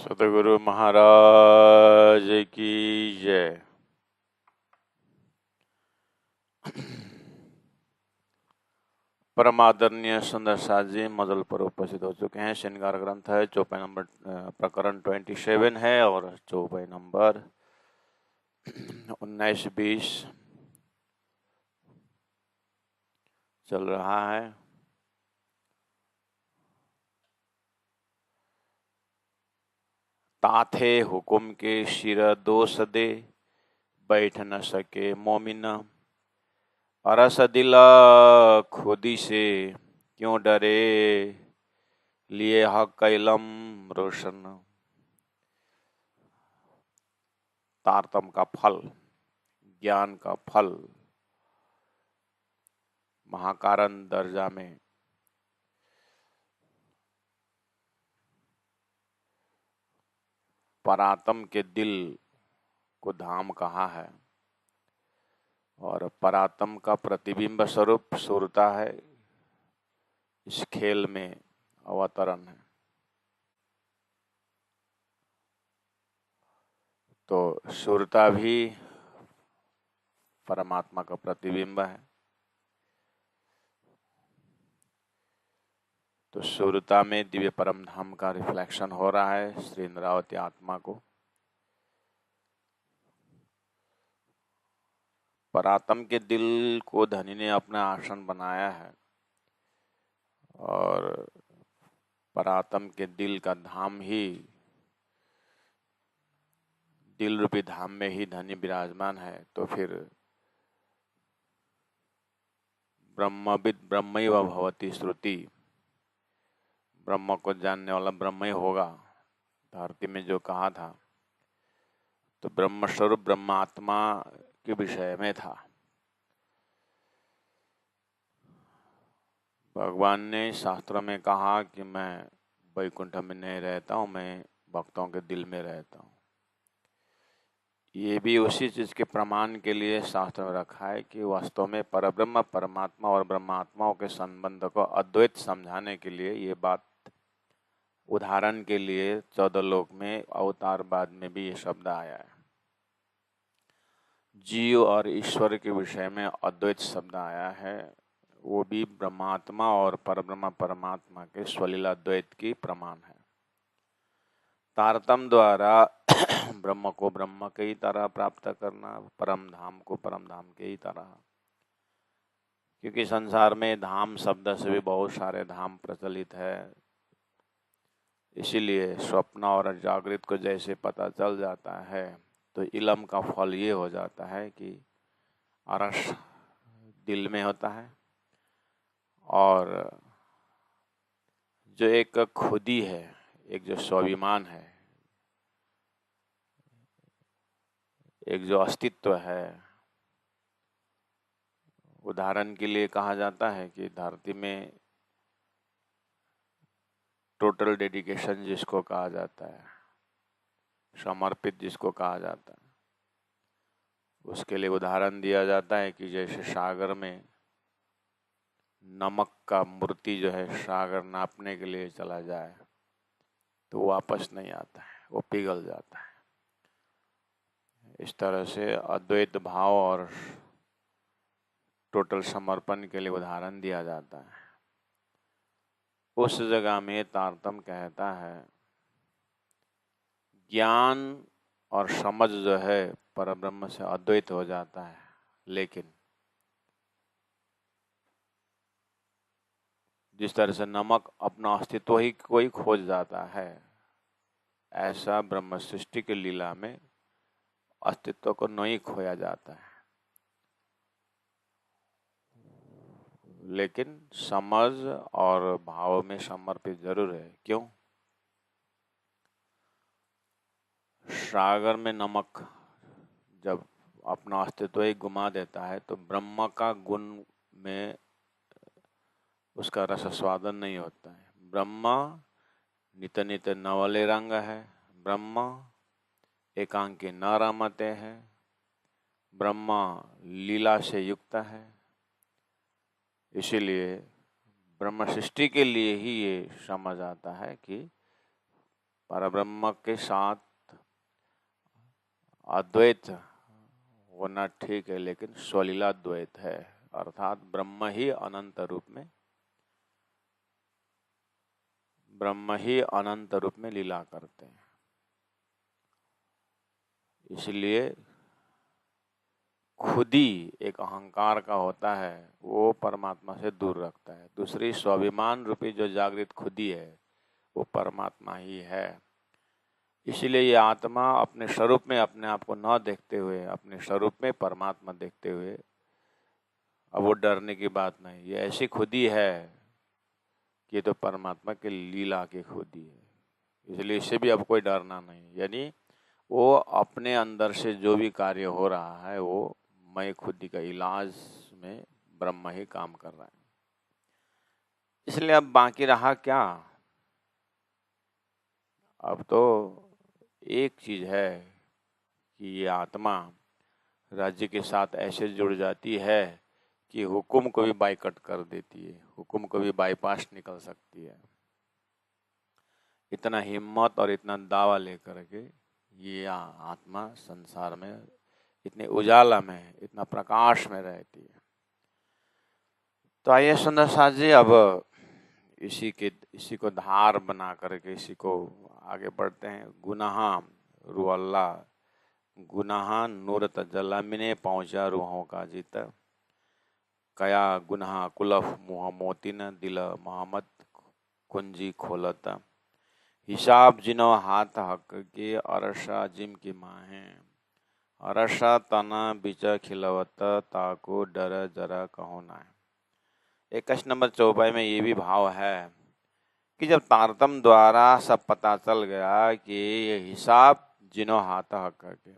सतगुरु महाराज की जय। परमादरणीय सुंदर साथ जी मदल पर उपस्थित हो चुके हैं। श्रृंगार ग्रंथ है, चौपाई नंबर प्रकरण 27 है और चौपाई नंबर 19-20 चल रहा है। ताथे हुकुम के शिर दो सदे, बैठ न सके मोमिन। अरस दिला खुदी से क्यों डरे, लिए हक इलम रोशन। तारतम का फल, ज्ञान का फल महाकारण दर्जा में परातम के दिल को धाम कहा है और परातम का प्रतिबिंब स्वरूप सुरता है। इस खेल में अवतरण है। तो सुरता भी परमात्मा का प्रतिबिंब है। तो सुरता में दिव्य परम धाम का रिफ्लेक्शन हो रहा है श्री इंद्रावती आत्मा को। परातम के दिल को धनी ने अपना आसन बनाया है और परातम के दिल का धाम ही, दिल रूपी धाम में ही धनी विराजमान है। तो फिर ब्रह्मविद ब्रह्मैव भवति श्रुति, ब्रह्म को जानने वाला ब्रह्म ही होगा। धरती में जो कहा था तो ब्रह्म स्वरूप ब्रह्मात्मा के विषय में था। भगवान ने शास्त्रों में कहा कि मैं वैकुंठ में नहीं रहता हूँ, मैं भक्तों के दिल में रहता हूँ। ये भी उसी चीज के प्रमाण के लिए शास्त्र में रखा है कि वास्तव में परब्रह्म परमात्मा और ब्रह्मात्माओं के संबंध को अद्वैत समझाने के लिए ये बात, उदाहरण के लिए 14 लोक में अवतार बाद में भी ये शब्द आया है। जीव और ईश्वर के विषय में अद्वैत शब्द आया है, वो भी ब्रह्मात्मा और परब्रह्म परमात्मा के स्वलीला द्वैत की प्रमाण है। तारतम द्वारा ब्रह्म को ब्रह्म के ही तरह प्राप्त करना, परम धाम को परम धाम के ही तरह। क्योंकि संसार में धाम शब्द से भी बहुत सारे धाम प्रचलित है, इसीलिए स्वप्न और जागृत को जैसे पता चल जाता है तो इलम का फल ये हो जाता है कि अरस दिल में होता है और जो एक खुदी है, एक जो स्वाभिमान है, एक जो अस्तित्व है। उदाहरण के लिए कहा जाता है कि धरती में टोटल डेडिकेशन जिसको कहा जाता है, समर्पित जिसको कहा जाता है, उसके लिए उदाहरण दिया जाता है कि जैसे सागर में नमक का मूर्ति जो है सागर नापने के लिए चला जाए तो वापस नहीं आता है, वो पिघल जाता है। इस तरह से अद्वैत भाव और टोटल समर्पण के लिए उदाहरण दिया जाता है। उस जगह में तारतम कहता है ज्ञान और समझ जो है परब्रह्म से अद्वैत हो जाता है, लेकिन जिस तरह से नमक अपना अस्तित्व ही कोई खोज जाता है, ऐसा ब्रह्म सृष्टि की लीला में अस्तित्व को नहीं खोया जाता है, लेकिन समझ और भाव में समर्पित जरूर है। क्यों? सागर में नमक जब अपना अस्तित्व ही गुमा देता है तो ब्रह्म का गुण में उसका रस स्वादन नहीं होता है। ब्रह्म नित नित नवले रंग है, ब्रह्म एकांकी न रमते है, ब्रह्म लीला से युक्त है। इसीलिए ब्रह्म सृष्टि के लिए ही ये समझ आता है कि परब्रह्म के साथ अद्वैत होना ठीक है, लेकिन स्वलीला द्वैत है, अर्थात ब्रह्म ही अनंत रूप में लीला करते हैं। इसलिए खुद ही एक अहंकार का होता है, वो परमात्मा से दूर रखता है। दूसरी स्वाभिमान रूपी जो जागृत खुदी है वो परमात्मा ही है। इसलिए ये आत्मा अपने स्वरूप में अपने आप को न देखते हुए, अपने स्वरूप में परमात्मा देखते हुए, अब वो डरने की बात नहीं, ये ऐसी खुदी है कि ये तो परमात्मा के लीला की खुदी है, इसलिए इससे भी अब कोई डरना नहीं। यानी वो अपने अंदर से जो भी कार्य हो रहा है वो मैं खुदी का इलाज में ब्रह्म ही काम कर रहा है। इसलिए अब बाकी रहा क्या? अब तो एक चीज है कि ये आत्मा राज्य के साथ ऐसे जुड़ जाती है कि हुक्म को भी बाइकट कर देती है, हुक्म को भी बाईपास निकल सकती है। इतना हिम्मत और इतना दावा लेकर के ये आत्मा संसार में इतने उजाला में, इतना प्रकाश में रहती है। तो आइए सुंदर साथ जी, अब इसी को धार बना करके इसी को आगे बढ़ते हैं। गुनाह रुअल्ला गुनाह नूरत जलामिने पहुंचा रूहों का जीत, कया गुनाह कुलफ मुह मोतिन दिल मोहम्मद कुंजी खोलता, हिसाब जिनो हाथ हक के अरशा जिम की माँ है, अरशा तना बिच खिलवत ताको डर जरा कहो ना है। 21 नंबर चौपाई में ये भी भाव है कि जब तारतम द्वारा सब पता चल गया कि ये हिसाब जिनो हाथ हक के,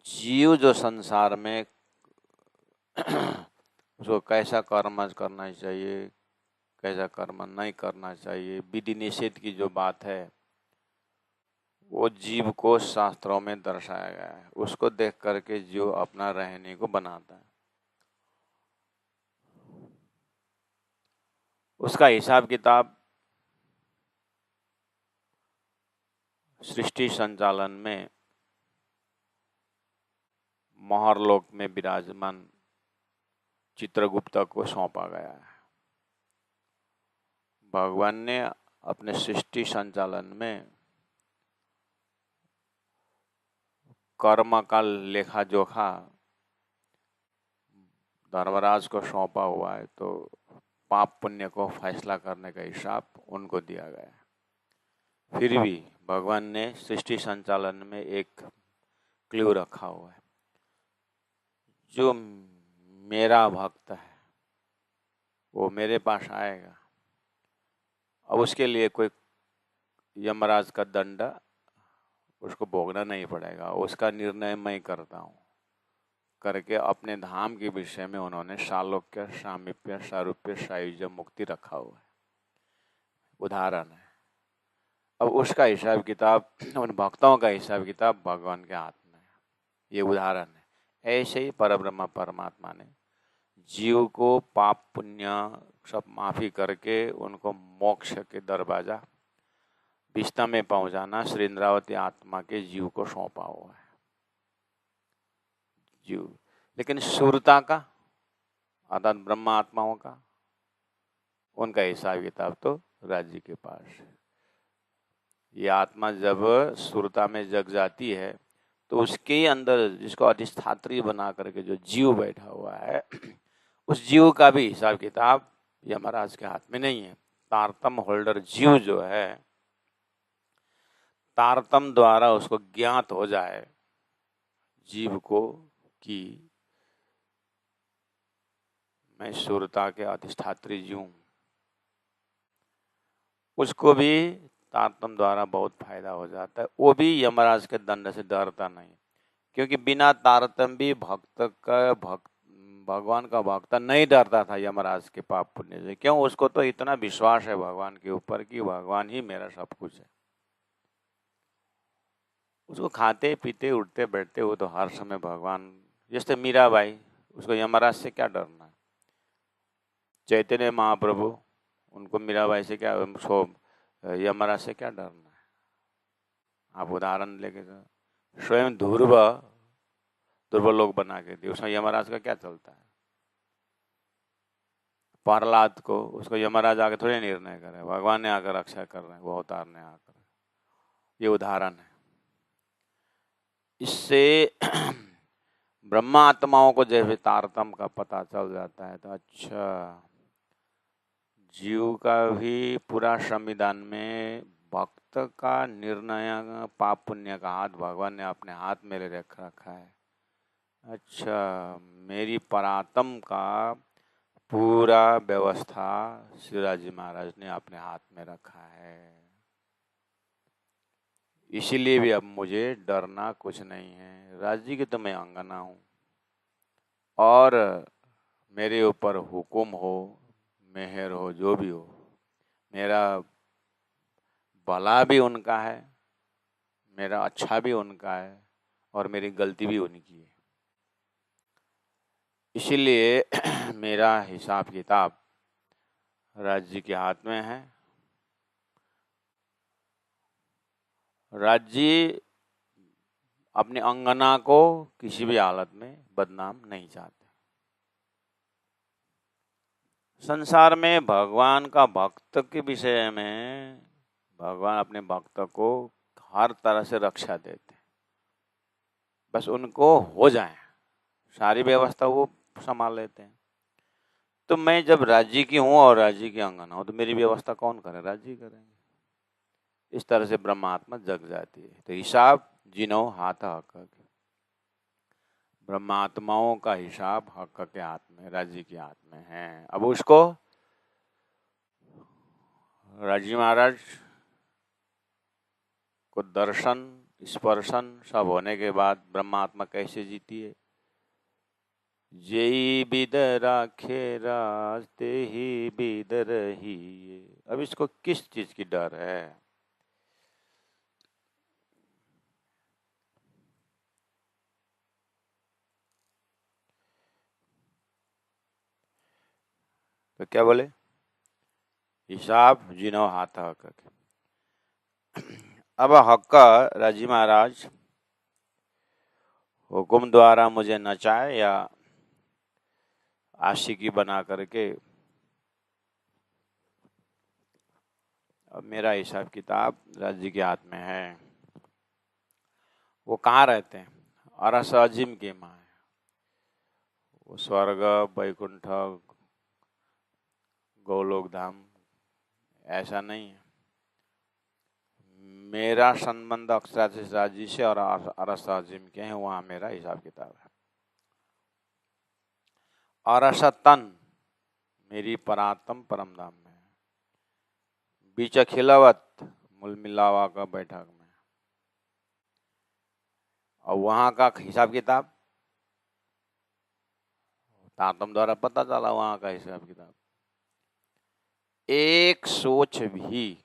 जीव जो संसार में उसको कैसा कर्म करना चाहिए, कैसा कर्म नहीं करना चाहिए, विधि निषेध की जो बात है वो जीव को शास्त्रों में दर्शाया गया है। उसको देख करके जीव अपना रहने को बनाता है। उसका हिसाब किताब सृष्टि संचालन में मोहरलोक में विराजमान चित्रगुप्त को सौंपा गया है। भगवान ने अपने सृष्टि संचालन में कर्म का लेखा जोखा धर्मराज को सौंपा हुआ है, तो पाप पुण्य को फैसला करने का हिसाब उनको दिया गया है। फिर भी भगवान ने सृष्टि संचालन में एक क्लू रखा हुआ है, जो मेरा भक्त है वो मेरे पास आएगा, अब उसके लिए कोई यमराज का दंड उसको भोगना नहीं पड़ेगा, उसका निर्णय मैं करता हूँ करके अपने धाम के विषय में उन्होंने सालोक्य, सामीप्य, सारूप्य, सायुज्य, मुक्ति रखा हुआ है। उदाहरण है। अब उसका हिसाब किताब, उन भक्तों का हिसाब किताब भगवान के हाथ में है। ये उदाहरण है। ऐसे ही परब्रह्म परमात्मा ने जीव को पाप पुण्य सब माफी करके उनको मोक्ष के दरवाजा विस्ता में पहुंचाना श्री इंद्रावती आत्मा के जीव को सौंपा हुआ है। जीव, लेकिन सुरता का अर्थात ब्रह्म आत्माओं का, उनका हिसाब किताब तो राज्य के पास है। ये आत्मा जब सुरता में जग जाती है तो उसके अंदर जिसको अधिष्ठात्री बना करके जो जीव बैठा हुआ है, उस जीव का भी हिसाब किताब यमराज के हाथ में नहीं है। तारतम होल्डर जीव जो है, तारतम द्वारा उसको ज्ञात हो जाए जीव को कि मैं सुरता के अधिष्ठात्री जीव हूं, उसको भी तारतम द्वारा बहुत फायदा हो जाता है। वो भी यमराज के दंड से डरता नहीं, क्योंकि बिना तारतम भी भगवान का भक्त नहीं डरता था यमराज के पाप पुण्य से। क्यों? उसको तो इतना विश्वास है भगवान के ऊपर कि भगवान ही मेरा सब कुछ है। उसको खाते पीते उठते बैठते वो तो हर समय भगवान, जैसे मीराबाई, उसको यमराज से क्या डरना है। चैतन्य महाप्रभु, उनको मीराबाई से क्या, यमराज से क्या डरना है? आप उदाहरण लेके स्वयं ध्रुव लोग बना के दिए, उसमें यमराज का क्या चलता है? प्रहलाद को उसको यमराज आके थोड़ी निर्णय करे, भगवान ने आकर रक्षा कर रहे हैं, वो अवतार ने आकर। ये उदाहरण है। इससे ब्रह्मात्माओं को जैसे तारतम्य का पता चल जाता है, तो अच्छा जीव का भी पूरा संविधान में भक्त का निर्णय पाप पुण्य का हाथ भगवान ने अपने हाथ में ले रखा है। अच्छा, मेरी परात्म का पूरा व्यवस्था शिवराज जी महाराज ने अपने हाथ में रखा है। इसीलिए भी अब मुझे डरना कुछ नहीं है। राज जी की तो मैं अंगना हूँ और मेरे ऊपर हुक्म हो, मेहर हो, जो भी हो, मेरा भला भी उनका है, मेरा अच्छा भी उनका है और मेरी गलती भी उनकी है। इसीलिए मेरा हिसाब किताब राज जी के हाथ में है। राज जी अपनी अंगना को किसी भी हालत में बदनाम नहीं चाहते। संसार में भगवान का भक्त के विषय में भगवान अपने भक्त को हर तरह से रक्षा देते, बस उनको हो जाए, सारी व्यवस्था वो संभाल लेते हैं। तो मैं जब राज्य की हूँ और राज्य की अंगना हूँ, तो मेरी व्यवस्था कौन करे? राज्य करेंगे। इस तरह से ब्रह्मात्मा जग जाती है। तो हिसाब जिनो हाथ हक, ब्रह्मात्माओं का हिसाब हक के हाथ में, राज्य के हाथ में है। अब उसको राजी महाराज को दर्शन स्पर्शन सब होने के बाद ब्रह्मात्मा कैसे जीती है? जेई बिद राखे राज ते ही बिद रही। अब इसको किस चीज की डर है? तो क्या बोले? हिसाब जिनो हाथ हक। अब हक राजी महाराज हुक्म द्वारा मुझे नचाए या आशिकी बना करके, अब मेरा हिसाब किताब राज्य के हाथ में है। वो कहाँ रहते हैं? अरस अजीम के माँ है। वो स्वर्ग, वैकुंठ, गोलोक धाम ऐसा नहीं है। मेरा संबंध अक्षराशीष राज्य से और अरस अजीम के हैं, वहाँ मेरा हिसाब किताब है। अरस तन मेरी परात्म परम धाम में, बीच खिलावत मूल मिलावा का बैठक में, और वहाँ का हिसाब किताब तातम द्वारा पता चला। वहाँ का हिसाब किताब एक सोच भी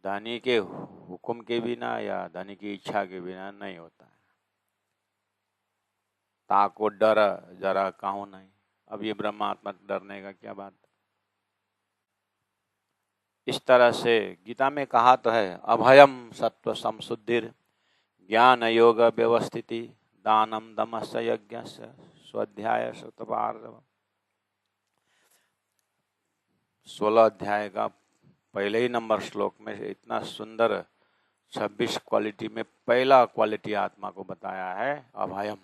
धनी के हुक्म के बिना या धनी की इच्छा के बिना नहीं होता है। ताको डर जरा कहूं नहीं। अब ये ब्रह्मात्मा डरने का क्या बात? इस तरह से गीता में कहा तो है, अभयम सत्व संशुद्धिर ज्ञान योग व्यवस्थिति दानम दमस यज्ञ स्वाध्याय शतपार्धव। 16 अध्याय का पहले ही नंबर श्लोक में इतना सुंदर 26 क्वालिटी में पहला क्वालिटी आत्मा को बताया है, अभयम,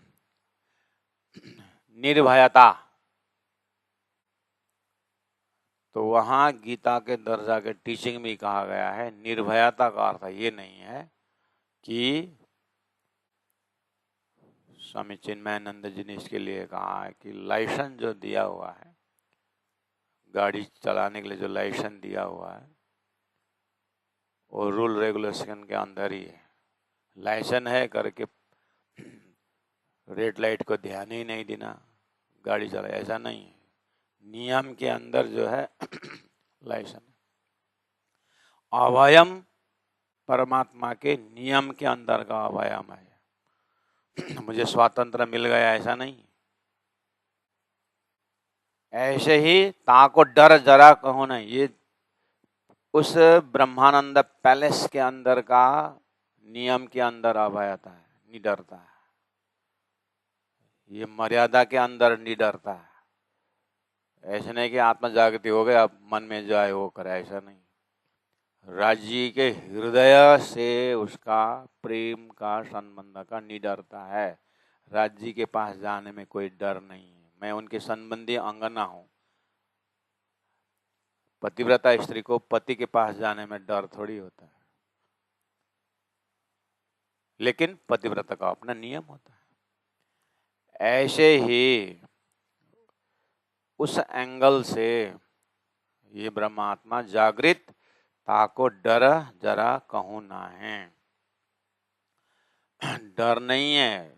निर्भयता। तो वहाँ गीता के दर्जा के टीचिंग में कहा गया है, निर्भयता का अर्थ ये नहीं है कि स्वामी चिन्मयानंद जी ने इसके लिए कहा है कि लाइसेंस जो दिया हुआ है, गाड़ी चलाने के लिए जो लाइसेंस दिया हुआ है, वो रूल रेगुलेशन के अंदर ही है। लाइसेंस है करके रेड लाइट को ध्यान ही नहीं देना, गाड़ी चला, ऐसा नहीं है। नियम के अंदर जो है लाइसेंस। अभयम परमात्मा के नियम के अंदर का अभयम है। मुझे स्वातंत्र मिल गया ऐसा नहीं। ऐसे ही ताको डर जरा कहो नहीं, ये उस ब्रह्मानंद पैलेस के अंदर का नियम के अंदर अभयता है, निडरता है। ये मर्यादा के अंदर निडरता है। ऐसे नहीं कि आत्मा जागृति हो गए अब मन में जाए वो करे, ऐसा नहीं। राज्य के हृदय से उसका प्रेम का संबंध का निडरता है। राज्य के पास जाने में कोई डर नहीं है। मैं उनके संबंधी अंगना हूं। पतिव्रता स्त्री को पति के पास जाने में डर थोड़ी होता है, लेकिन पतिव्रता का अपना नियम होता है। ऐसे ही उस एंगल से ये ब्रह्मात्मा जागृत ताको डर जरा कहूं ना है। डर नहीं है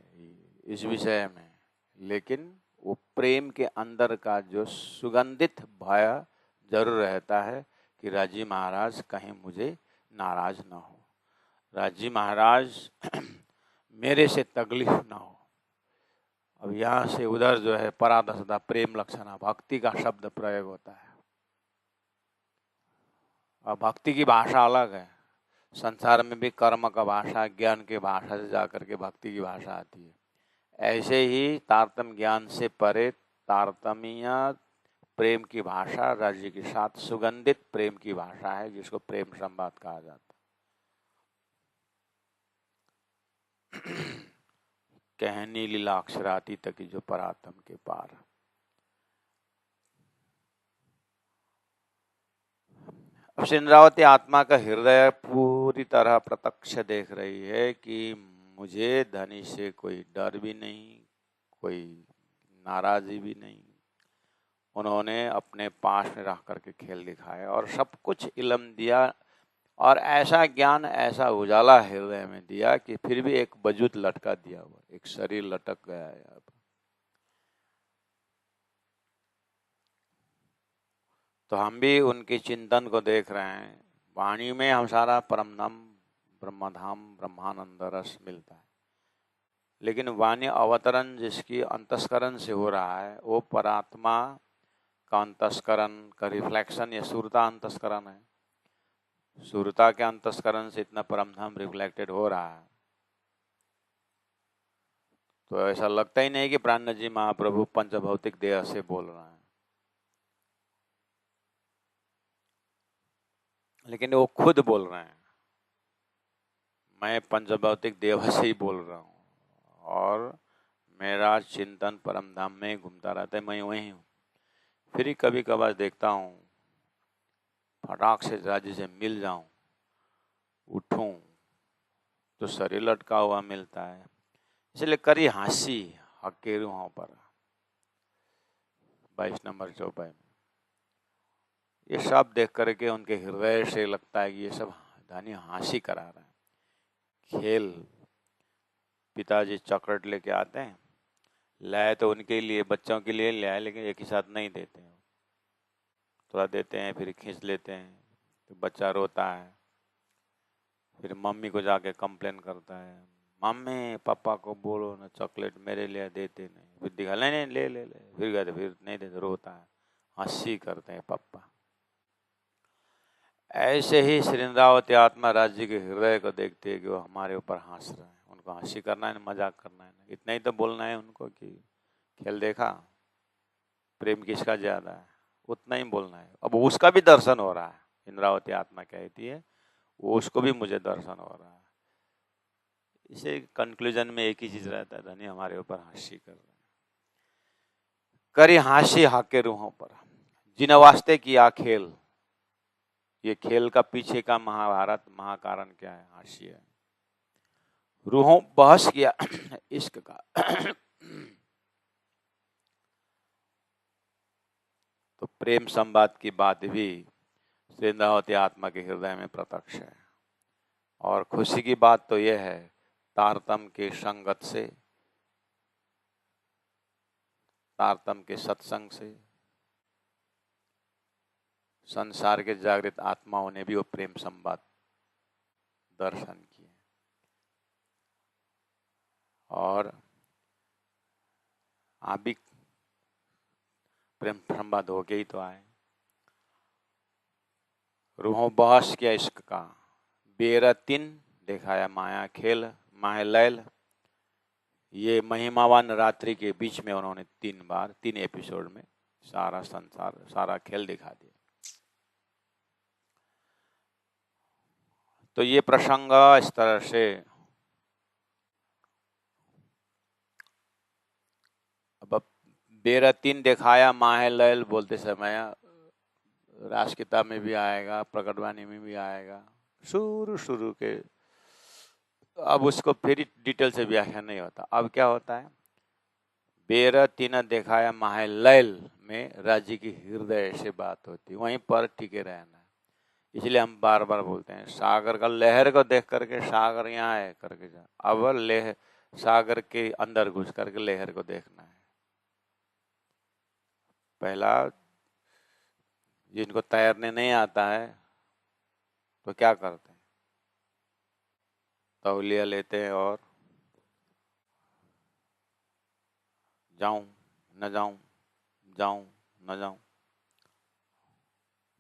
इस विषय में, लेकिन वो प्रेम के अंदर का जो सुगंधित भय जरूर रहता है कि राजी महाराज कहीं मुझे नाराज ना हो, राजी महाराज मेरे से तकलीफ ना हो। अब यहाँ से उधर जो है परादसदा प्रेम लक्षणा भक्ति का शब्द प्रयोग होता है। अब भक्ति की भाषा अलग है। संसार में भी कर्म का भाषा, ज्ञान के भाषा से जाकर के भक्ति की भाषा आती है। ऐसे ही तारतम्य ज्ञान से परे तारतम्य प्रेम की भाषा राज्य के साथ सुगंधित प्रेम की भाषा है, जिसको प्रेम संवाद कहा जाता है। कहनी लीला अक्षरातीत की जो परातम के पार। अब सिंद्रावती आत्मा का हृदय पूरी तरह प्रत्यक्ष देख रही है कि मुझे धनी से कोई डर भी नहीं, कोई नाराजी भी नहीं। उन्होंने अपने पास में रह करके खेल दिखाया और सब कुछ इल्म दिया, और ऐसा ज्ञान, ऐसा उजाला हृदय में दिया कि फिर भी एक वजूद लटका दिया हुआ, एक शरीर लटक गया है। अब तो हम भी उनके चिंतन को देख रहे हैं। वाणी में हम सारा परमधाम, ब्रह्मधाम, ब्रह्मानंद रस मिलता है, लेकिन वाणी अवतरण जिसकी अंतस्करण से हो रहा है, वो परात्मा का अंतस्करण का रिफ्लेक्शन या सुरता अंतस्करण है। सुरता के अंतस्करण से इतना परमधाम रिफ्लेक्टेड हो रहा है, तो ऐसा लगता ही नहीं कि प्राण जी महाप्रभु पंचभौतिक देह से बोल रहे हैं, लेकिन वो खुद बोल रहे हैं, मैं पंचभौतिक देह से ही बोल रहा हूँ और मेरा चिंतन परमधाम में घूमता रहता है, मैं वही हूँ। फिर ही कभी कभार देखता हूँ फटाक से राज्य से मिल जाऊं, उठूं तो शरीर लटका हुआ मिलता है। इसलिए करी हंसी हकेरू वहां पर 22 नंबर चौपाई में। ये सब देख करके उनके हृदय से लगता है कि ये सब धनी हंसी करा रहा है। खेल, पिताजी चॉकलेट लेके आते हैं, लाए तो उनके लिए, बच्चों के लिए ले आए, लेकिन एक ही साथ नहीं देते हैं, थोड़ा देते हैं फिर खींच लेते हैं, तो बच्चा रोता है, फिर मम्मी को जाके कंप्लेन करता है, मम्मी पापा को बोलो ना चॉकलेट मेरे लिए देते नहीं, फिर दिखा ले नहीं ले ले ले, फिर कहते फिर नहीं देते, रोता है, हंसी करते हैं पापा। ऐसे ही श्रींद्रावती आत्मा राज्य के हृदय को देखते है कि वो हमारे ऊपर हंस रहे हैं, उनको हंसी करना है, मजाक करना है, इतना ही तो बोलना है उनको कि खेल देखा, प्रेम किसका ज्यादा है, उतना ही बोलना है। अब उसका भी दर्शन हो रहा है, इंद्रावती आत्मा कहती है वो उसको भी मुझे दर्शन हो रहा है। इसे कंक्लूजन में एक ही चीज रहता है, धनी हमारे ऊपर हंसी कर रहे हैं। करी हंसी हाके रूहों पर, जिन वास्ते किया खेल। ये खेल का पीछे का महाभारत महाकारण क्या है? हंसी है। रूहों बहस किया इश्क का। तो प्रेम संवाद की बात भी श्रींद्रावती आत्मा के हृदय में प्रत्यक्ष है। और खुशी की बात तो यह है, तारतम के संगत से, तारतम के सत्संग से संसार के जागृत आत्माओं ने भी वो प्रेम संवाद दर्शन किए और आप भी प्रेम संवाद होके ही तो आए। रूहों बहस किया इश्क का, बेरतिन दिखाया माया खेल माहे लैल। ये महिमावान रात्रि के बीच में उन्होंने 3 बार 3 एपिसोड में सारा संसार सारा खेल दिखा दिया। तो ये प्रसंग इस तरह से अब बेरतीन दिखाया माहे लैल बोलते समय रास किताब में भी आएगा, प्रकटवाणी में भी आएगा, शुरू के। अब उसको फिर डिटेल से व्याख्या नहीं होता। अब क्या होता है, बेरतीन दिखाया माहे लैल में राज्य की हृदय से बात होती, वहीं पर टिके रहना। इसलिए हम बार बार बोलते हैं सागर का लहर को देख करके सागर यहाँ है करके जा, अब सागर के अंदर घुस करके लहर को देखना है। पहला जिनको तैरने नहीं आता है तो क्या करते हैं, तौलिया लेते हैं और जाऊं न जाऊं, जाऊं न जाऊं,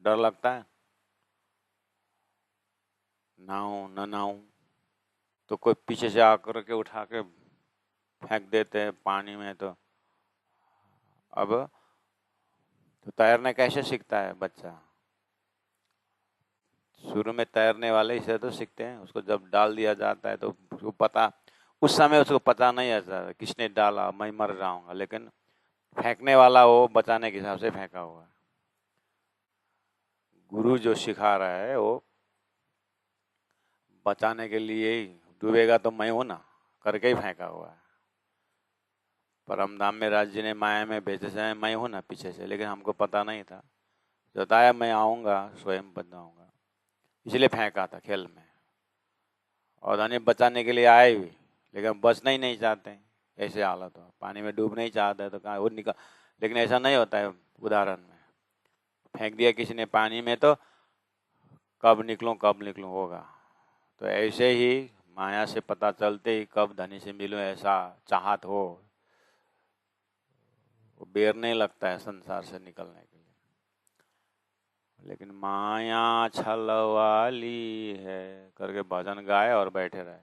डर लगता है, नाऊं न नाऊं, तो कोई पीछे से आकर के उठा के फेंक देते हैं पानी में। तो अब तो तैरना कैसे सीखता है बच्चा, शुरू में तैरने वाले इसे तो सीखते हैं, उसको जब डाल दिया जाता है तो उसको पता, उस समय उसको पता नहीं आता किसने डाला, मैं मर जाऊंगा, लेकिन फेंकने वाला वो बचाने के हिसाब से फेंका हुआ है। गुरु जो सिखा रहा है वो बचाने के लिए ही, डूबेगा तो मैं हूं ना करके ही फेंका हुआ है। परमधाम में राज्य ने माया में भेजे समय मैं हूं ना पीछे से, लेकिन हमको पता नहीं था, बताया मैं आऊंगा स्वयं बचाऊंगा, इसलिए फेंका था खेल में। और धनी बचाने के लिए आए भी, लेकिन बचना ही नहीं चाहते, ऐसे हालत हो, पानी में डूबना ही चाहते हैं तो कहाँ वो निकल, लेकिन ऐसा नहीं होता है। उदाहरण में फेंक दिया किसी ने पानी में तो कब निकलूं होगा। तो ऐसे ही माया से पता चलते ही कब धनी से मिलूं ऐसा चाहत हो, वो बेर नहीं लगता है संसार से निकलने के लिए। लेकिन माया छल वाली है करके भजन गाए और बैठे रहे।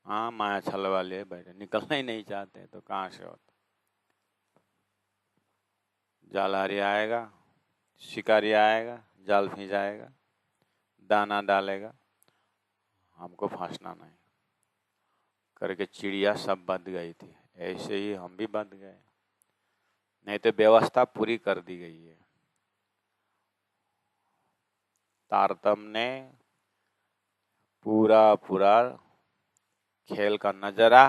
हाँ माया छल वाली है, बैठे, निकलना ही नहीं चाहते तो कहाँ से होता। जालहारी आएगा, शिकारी आएगा, जाल खींचाएगा, दाना डालेगा, हमको फांसना नहीं करके चिड़िया सब बंध गई थी। ऐसे ही हम भी बंध गए, नहीं तो व्यवस्था पूरी कर दी गई है। तारतम्य ने पूरा खेल का नजरा,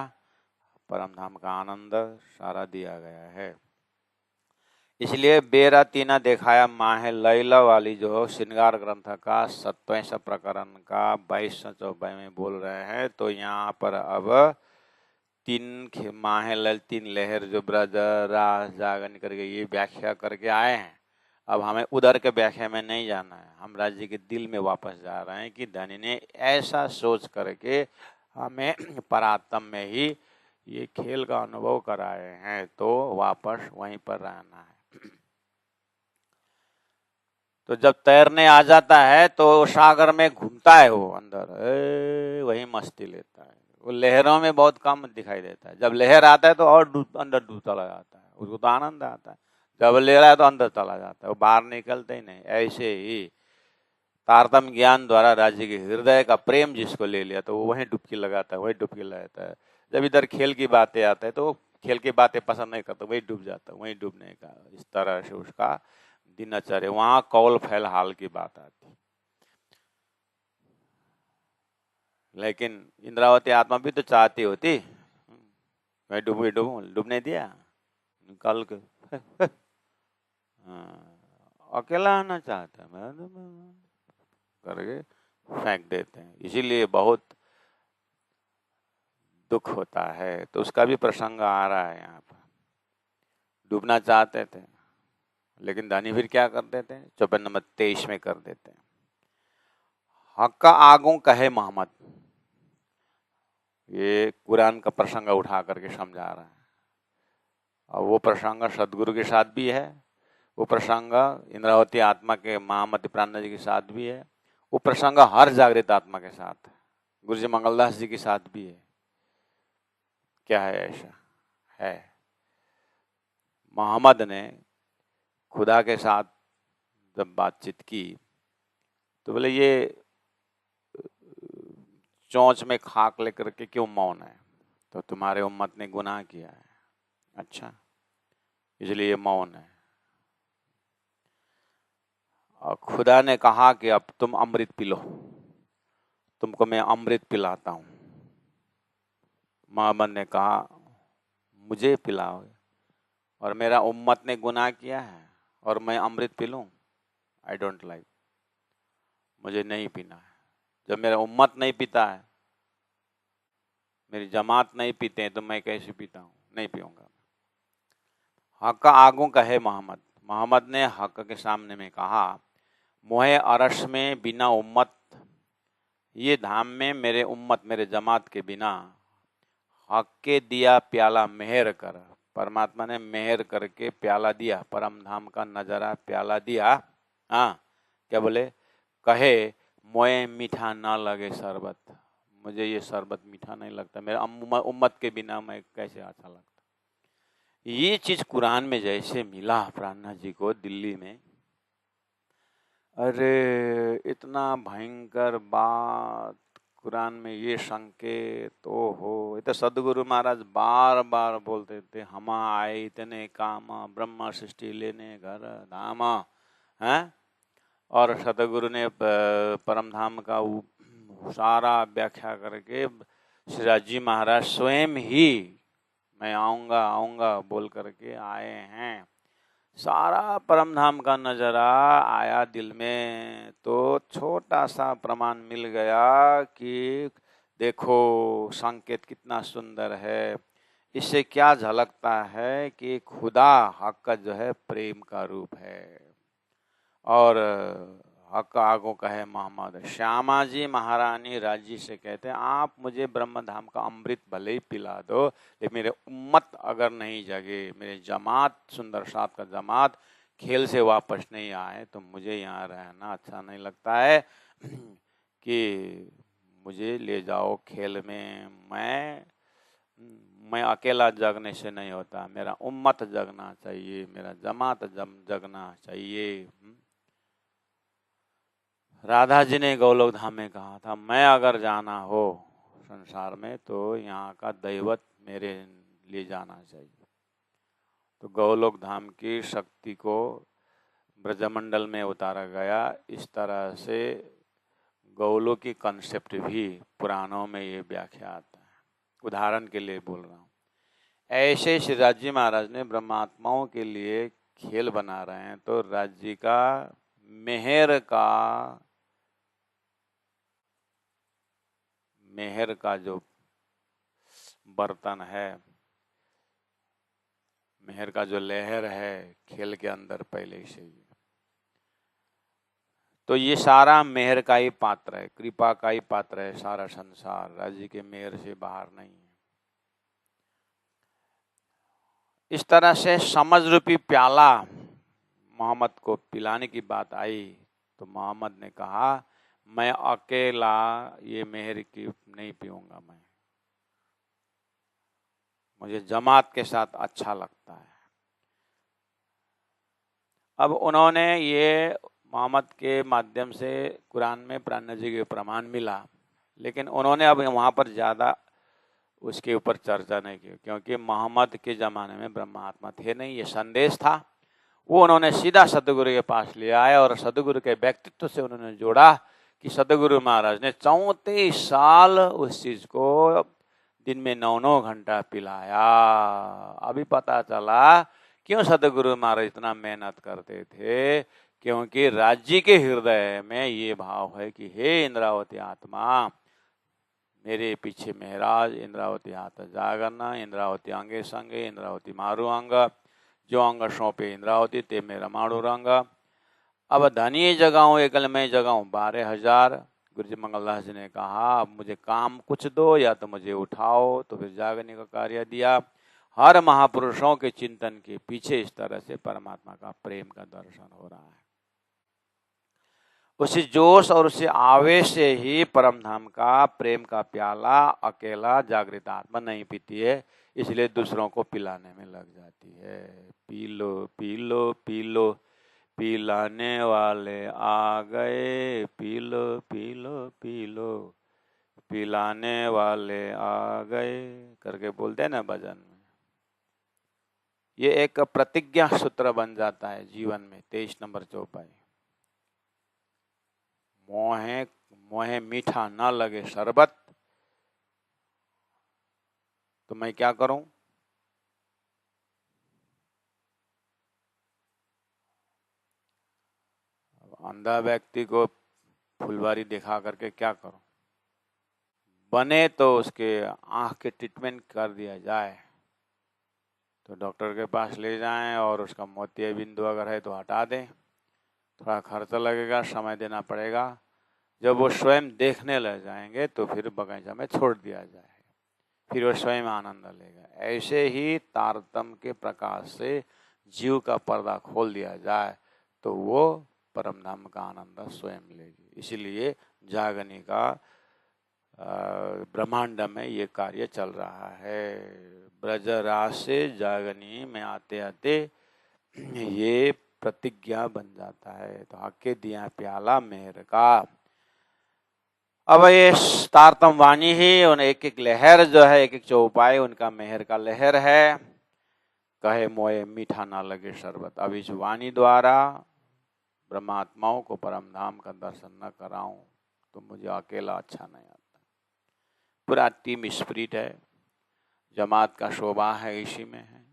परमधाम का आनंद सारा दिया गया है। इसलिए बेरतीना दिखाया माहे लैला वाली जो श्रृंगार ग्रंथ का 27 प्रकरण का 22-24 में बोल रहे हैं, तो यहाँ पर अब 3 माहे लैल 3 लहर जो ब्रज रास जागरण करके ये व्याख्या करके आए हैं। अब हमें उधर के व्याख्या में नहीं जाना है, हम राज्य के दिल में वापस जा रहे हैं कि धनी ने ऐसा सोच करके हमें परात्म में ही ये खेल का अनुभव कराए हैं, तो वापस वहीं पर रहना है। तो जब तैरने आ जाता है तो सागर में घूमता है वो अंदर, वही मस्ती लेता है। वो लहरों में बहुत कम दिखाई देता है, जब लहर आता है तो और अंदर डूबता चला जाता है, उसको तो आनंद आता है। जब ले रहा है तो अंदर चला जाता है, वो बाहर निकलते ही नहीं। ऐसे ही तारतम्य ज्ञान द्वारा राज्य के हृदय का प्रेम जिसको ले लिया तो वो वहीं डुबकी लगाता है, वही डुबकी लगाता है। जब इधर खेल की बातें आते हैं तो खेल की बातें पसंद नहीं करता, वही डूब जाता है, वही डूबने का। इस तरह से उसका दिनचर्या, वहां कौल फैल हाल की बात आती। लेकिन इंद्रावती आत्मा भी तो चाहती होती, मैं डूबने दिया निकाल के अकेला आना चाहता है, मैं करके फेंक देते हैं। इसीलिए बहुत दुख होता है। तो उसका भी प्रसंग आ रहा है यहाँ पर। डूबना चाहते थे, लेकिन धनी फिर क्या कर देते हैं, 54 नंबर 23 में कर देते हैं, हक का आगू कहे मोहम्मद। ये कुरान का प्रसंग उठा करके समझा रहा है। और वो प्रसंग सदगुरु के साथ भी है, वो प्रसंग इंद्रावती आत्मा के महामती प्राणनाथ जी के साथ भी है, वो प्रसंग हर जागृत आत्मा के साथ है, गुरु जी मंगलदास जी के साथ भी है। क्या है? ऐसा है। मोहम्मद ने खुदा के साथ जब बातचीत की तो बोले ये चोंच में खाक लेकर के क्यों मौन है? तो तुम्हारे उम्मत ने गुनाह किया है। अच्छा, इसलिए मौन है। और खुदा ने कहा कि अब तुम अमृत पी लो, तुमको मैं अमृत पिलाता हूं। मोहम्मद ने कहा मुझे पिलाओ, और मेरा उम्मत ने गुनाह किया है और मैं अमृत पी लूं? आई डोंट लाइक, मुझे नहीं पीना है। जब मेरा उम्मत नहीं पीता है, मेरी जमात नहीं पीते हैं, तो मैं कैसे पीता हूँ? नहीं पीऊंगा। हक आगू कहे मोहम्मद। मोहम्मद ने हक के सामने में कहा मोहे अरश में बिना उम्मत, ये धाम में मेरे उम्मत मेरे जमात के बिना, हक के दिया प्याला मेहर कर। परमात्मा ने मेहर करके प्याला दिया, परम धाम का नजारा प्याला दिया। हाँ, क्या बोले? कहे मोए मीठा ना लगे शरबत, मुझे ये शरबत मीठा नहीं लगता, मेरा उम्मत के बिना मैं कैसे अच्छा लगता। ये चीज कुरान में जैसे मिला प्राणनाथ जी को दिल्ली में, अरे इतना भयंकर बात कुरान में, ये संकेत, तो हो। ये तो सदगुरु महाराज बार बार बोलते थे, हम आए इतने काम ब्रह्म सृष्टि लेने घर धाम हैं। और सदगुरु ने परम धाम का सारा व्याख्या करके श्रीराज जी महाराज स्वयं ही मैं आऊँगा आऊँगा बोल करके आए हैं। सारा परम धाम का नजरा आया दिल में, तो छोटा सा प्रमाण मिल गया कि देखो संकेत कितना सुंदर है। इससे क्या झलकता है कि खुदा हक का जो है प्रेम का रूप है। और हक आगो कहे मोहम्मद, श्यामा जी महारानी राज्य से कहते हैं आप मुझे ब्रह्म धाम का अमृत भले ही पिला दो, लेकिन मेरे उम्मत अगर नहीं जगे, मेरे जमात सुंदर साथ का जमात खेल से वापस नहीं आए, तो मुझे यहाँ रहना अच्छा नहीं लगता है कि मुझे ले जाओ खेल में। मैं अकेला जगने से नहीं होता, मेरा उम्मत जगना चाहिए, मेरा जमात जगना चाहिए। राधा जी ने गोलोक धाम में कहा था मैं अगर जाना हो संसार में तो यहाँ का दैवत मेरे लिए जाना चाहिए। तो गोलोक धाम की शक्ति को ब्रजमंडल में उतारा गया। इस तरह से गोलोक की कंसेप्ट भी पुराणों में ये व्याख्या आता है। उदाहरण के लिए बोल रहा हूँ, ऐसे श्री राज्य महाराज ने ब्रह्मात्माओं के लिए खेल बना रहे हैं, तो राज्य का मेहर का जो बर्तन है, मेहर का जो लहर है खेल के अंदर पहले से ही, तो ये सारा मेहर का ही पात्र है, कृपा का ही पात्र है सारा संसार, राज्य के मेहर से बाहर नहीं है। इस तरह से समझ रूपी प्याला मोहम्मद को पिलाने की बात आई, तो मोहम्मद ने कहा मैं अकेला ये मेहर की नहीं पीऊंगा, मुझे जमात के साथ अच्छा लगता है। अब उन्होंने ये मोहम्मद के माध्यम से कुरान में प्राणनाथ जी के प्रमाण मिला, लेकिन उन्होंने अब वहाँ पर ज़्यादा उसके ऊपर चर्चा नहीं की, क्योंकि मोहम्मद के ज़माने में ब्रह्मात्मा थे नहीं, ये संदेश था। वो उन्होंने सीधा सदगुरु के पास ले आए और सदगुरु के व्यक्तित्व से उन्होंने जोड़ा कि सदगुरु महाराज ने 34 साल उस चीज़ को दिन में 9-9 घंटा पिलाया। अभी पता चला क्यों सदगुरु महाराज इतना मेहनत करते थे, क्योंकि राज्य के हृदय में ये भाव है कि हे इंद्रावती आत्मा, मेरे पीछे महराज इंद्रावती हाथ जागरना, इंद्रावती अंगे संगे, इंद्रावती मारू अंग, जो अंग सौंपे इंद्रावती ते मेरा मारू रंग। अब धनी जगाऊं एकल मैं जगाऊं 12,000। गुरु जी मंगलदास जी ने कहा अब मुझे काम कुछ दो, या तो मुझे उठाओ, तो फिर जागने का कार्य दिया। हर महापुरुषों के चिंतन के पीछे इस तरह से परमात्मा का प्रेम का दर्शन हो रहा है। उसी जोश और उसी आवेश से ही परम धाम का प्रेम का प्याला अकेला जागृत आत्मा नहीं पीती है, इसलिए दूसरों को पिलाने में लग जाती है। P low P low P low, पिलाने वाले आ गए, P low P low P low, पिलाने वाले आ गए करके बोलते हैं ना भजन में। ये एक प्रतिज्ञा सूत्र बन जाता है जीवन में। 23 नंबर चौपाई, मोहे मोहे मीठा ना लगे शरबत तो मैं क्या करूं? अंधा व्यक्ति को फुलवारी दिखा करके क्या करूं? बने तो उसके आंख के ट्रीटमेंट कर दिया जाए, तो डॉक्टर के पास ले जाएं और उसका मोतिया बिंदु अगर है तो हटा दें। थोड़ा खर्च लगेगा, समय देना पड़ेगा। जब वो स्वयं देखने लग जाएंगे तो फिर बगीचा में छोड़ दिया जाए, फिर वो स्वयं आनंद लेगा। ऐसे ही तारतम्य के प्रकाश से जीव का पर्दा खोल दिया जाए तो वो परम धाम का आनंद स्वयं लेगी। इसलिए जागनी का ब्रह्मांड में ये कार्य चल रहा है। ब्रजराज से जागनी में आते आते ये प्रतिज्ञा बन जाता है। तो आके दिया प्याला मेहर का। अब ये तारतम वाणी ही उन एक एक लहर जो है, एक एक चौपाई उनका मेहर का लहर है। कहे मोए मीठा ना लगे शरबत। अब इस वाणी द्वारा ब्रह्मात्माओं को परम धाम का दर्शन न कराऊं तो मुझे अकेला अच्छा नहीं आता। पूरा टीम स्पिरिट है, जमात का शोभा है इसी में है।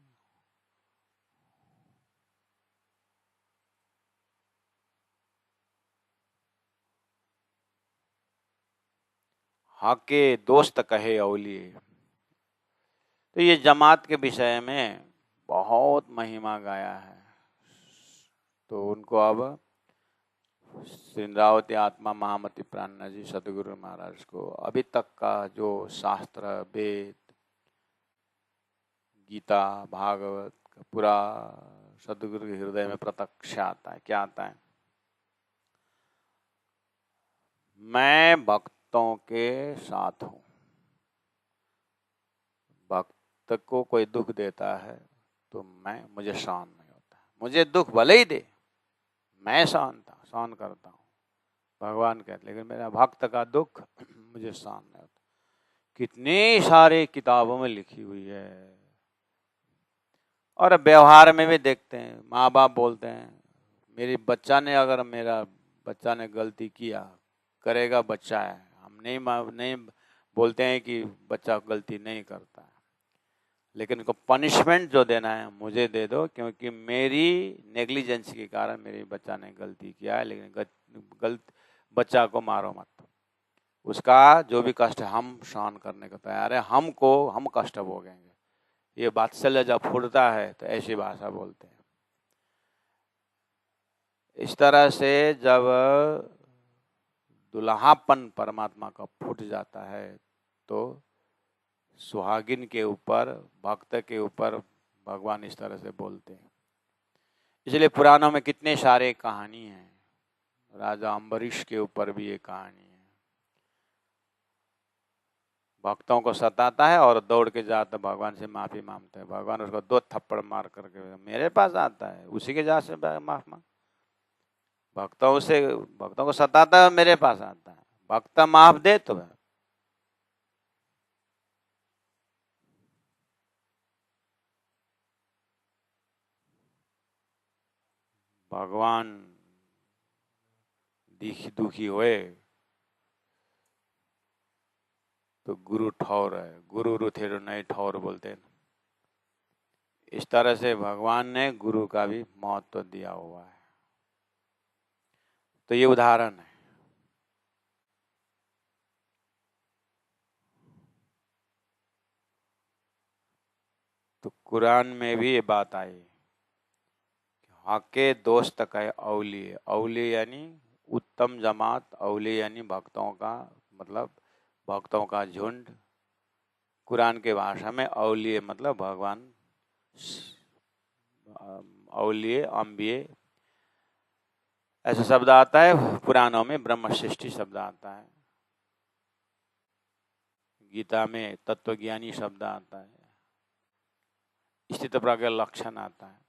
हाके दोस्त कहे औलिए। तो ये जमात के विषय में बहुत महिमा गाया है। तो उनको अब श्रीन्द्रावती आत्मा महामति प्राणनाथ जी सदगुरु महाराज को अभी तक का जो शास्त्र, वेद, गीता, भागवत का पूरा सदगुरु के हृदय में प्रत्यक्ष आता है। क्या आता है? मैं भक्तों के साथ हूं। भक्त को कोई दुख देता है तो मुझे सहन नहीं होता। मुझे दुख भले ही दे, मैं सहन करता हूँ, भगवान कहते, लेकिन मेरा भक्त का दुख मुझे सहन नहीं होता। कितनी सारी किताबों में लिखी हुई है और व्यवहार में भी देखते हैं। माँ बाप बोलते हैं मेरे बच्चा ने गलती किया, करेगा, बच्चा है। हम नहीं बोलते हैं कि बच्चा गलती नहीं करता है, लेकिन उनको पनिशमेंट जो देना है मुझे दे दो, क्योंकि मेरी नेग्लिजेंस के कारण मेरे बच्चा ने गलती किया है। लेकिन बच्चा को मारो मत। उसका जो भी कष्ट हम सहन करने को तैयार है, हम कष्ट भोगेंगे। ये वात्सल्य जब फूटता है तो ऐसी भाषा बोलते हैं। इस तरह से जब दुल्हापन परमात्मा का फूट जाता है तो सुहागिन के ऊपर, भक्त के ऊपर भगवान इस तरह से बोलते हैं। इसलिए पुराणों में कितने सारे कहानी हैं। राजा अम्बरीश के ऊपर भी ये कहानी है। भक्तों को सताता है और दौड़ के जाता भगवान से माफी मांगता है। भगवान उसको 2 थप्पड़ मार करके मेरे पास आता है, उसी के जा से माफ मांग। भक्तों को सताता है, मेरे पास आता है। भक्त माफ दे तो भगवान दुखी हुए तो गुरु ठौर है, गुरु रुथे नहीं ठौर बोलते हैं। इस तरह से भगवान ने गुरु का भी महत्व दिया हुआ है। तो ये उदाहरण है। तो कुरान में भी ये बात आई, हाके दोस्त कहे औलिए। औलिए यानी उत्तम जमात, औलिए यानी भक्तों का, मतलब भक्तों का झुंड। कुरान के भाषा में औलिए मतलब भगवान अवलिये, अम्बिये, ऐसा शब्द आता है। पुराणों में ब्रह्म सृष्टि शब्द आता है, गीता में तत्वज्ञानी शब्द आता है, स्थित प्रज्ञ लक्षण आता है।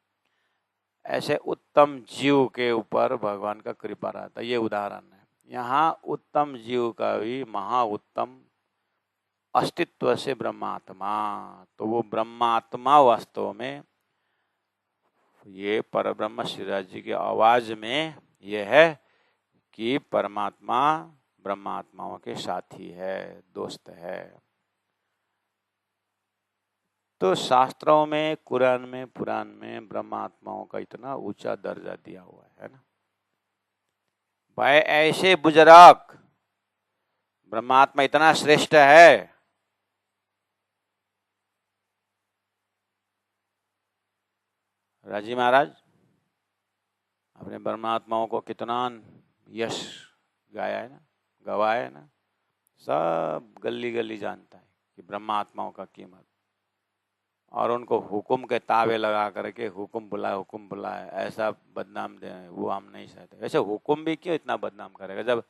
ऐसे उत्तम जीव के ऊपर भगवान का कृपा रहता है। ये उदाहरण है। यहाँ उत्तम जीव का भी महा उत्तम अस्तित्व से ब्रह्मात्मा, तो वो ब्रह्मात्मा वास्तव में ये परब्रह्म श्रीराज जी की आवाज में ये है कि परमात्मा ब्रह्मात्माओं के साथी है, दोस्त है। तो शास्त्रों में, कुरान में, पुराण में ब्रह्मात्माओं का इतना ऊंचा दर्जा दिया हुआ है ना भाई। ऐसे बुजुर्ग, ब्रह्मात्मा इतना श्रेष्ठ है। राजी महाराज अपने ब्रह्मात्माओं को कितना यश गाया है ना, गवाया है ना। सब गली गली जानता है कि ब्रह्मात्माओं का कीमत, और उनको हुक्म के तावे लगा करके हुक्म बुलाए ऐसा बदनाम दे, वो हम नहीं चाहते। वैसे हुक्म भी क्यों इतना बदनाम करेगा, जब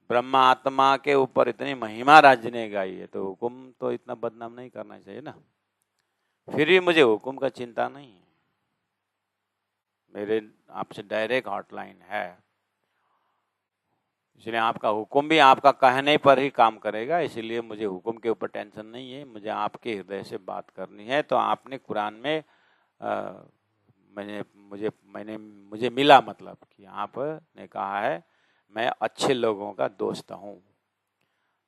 ब्रह्मात्मा के ऊपर इतनी महिमा राज्य ने गाई है, तो हुक्म तो इतना बदनाम नहीं करना चाहिए ना। फिर भी मुझे हुक्म का चिंता नहीं है, मेरे आपसे डायरेक्ट हॉटलाइन है, इसलिए आपका हुक्म भी आपका कहने पर ही काम करेगा। इसलिए मुझे हुक्म के ऊपर टेंशन नहीं है, मुझे आपके हृदय से बात करनी है। तो आपने कुरान में मुझे मिला, मतलब कि आपने कहा है मैं अच्छे लोगों का दोस्त हूँ।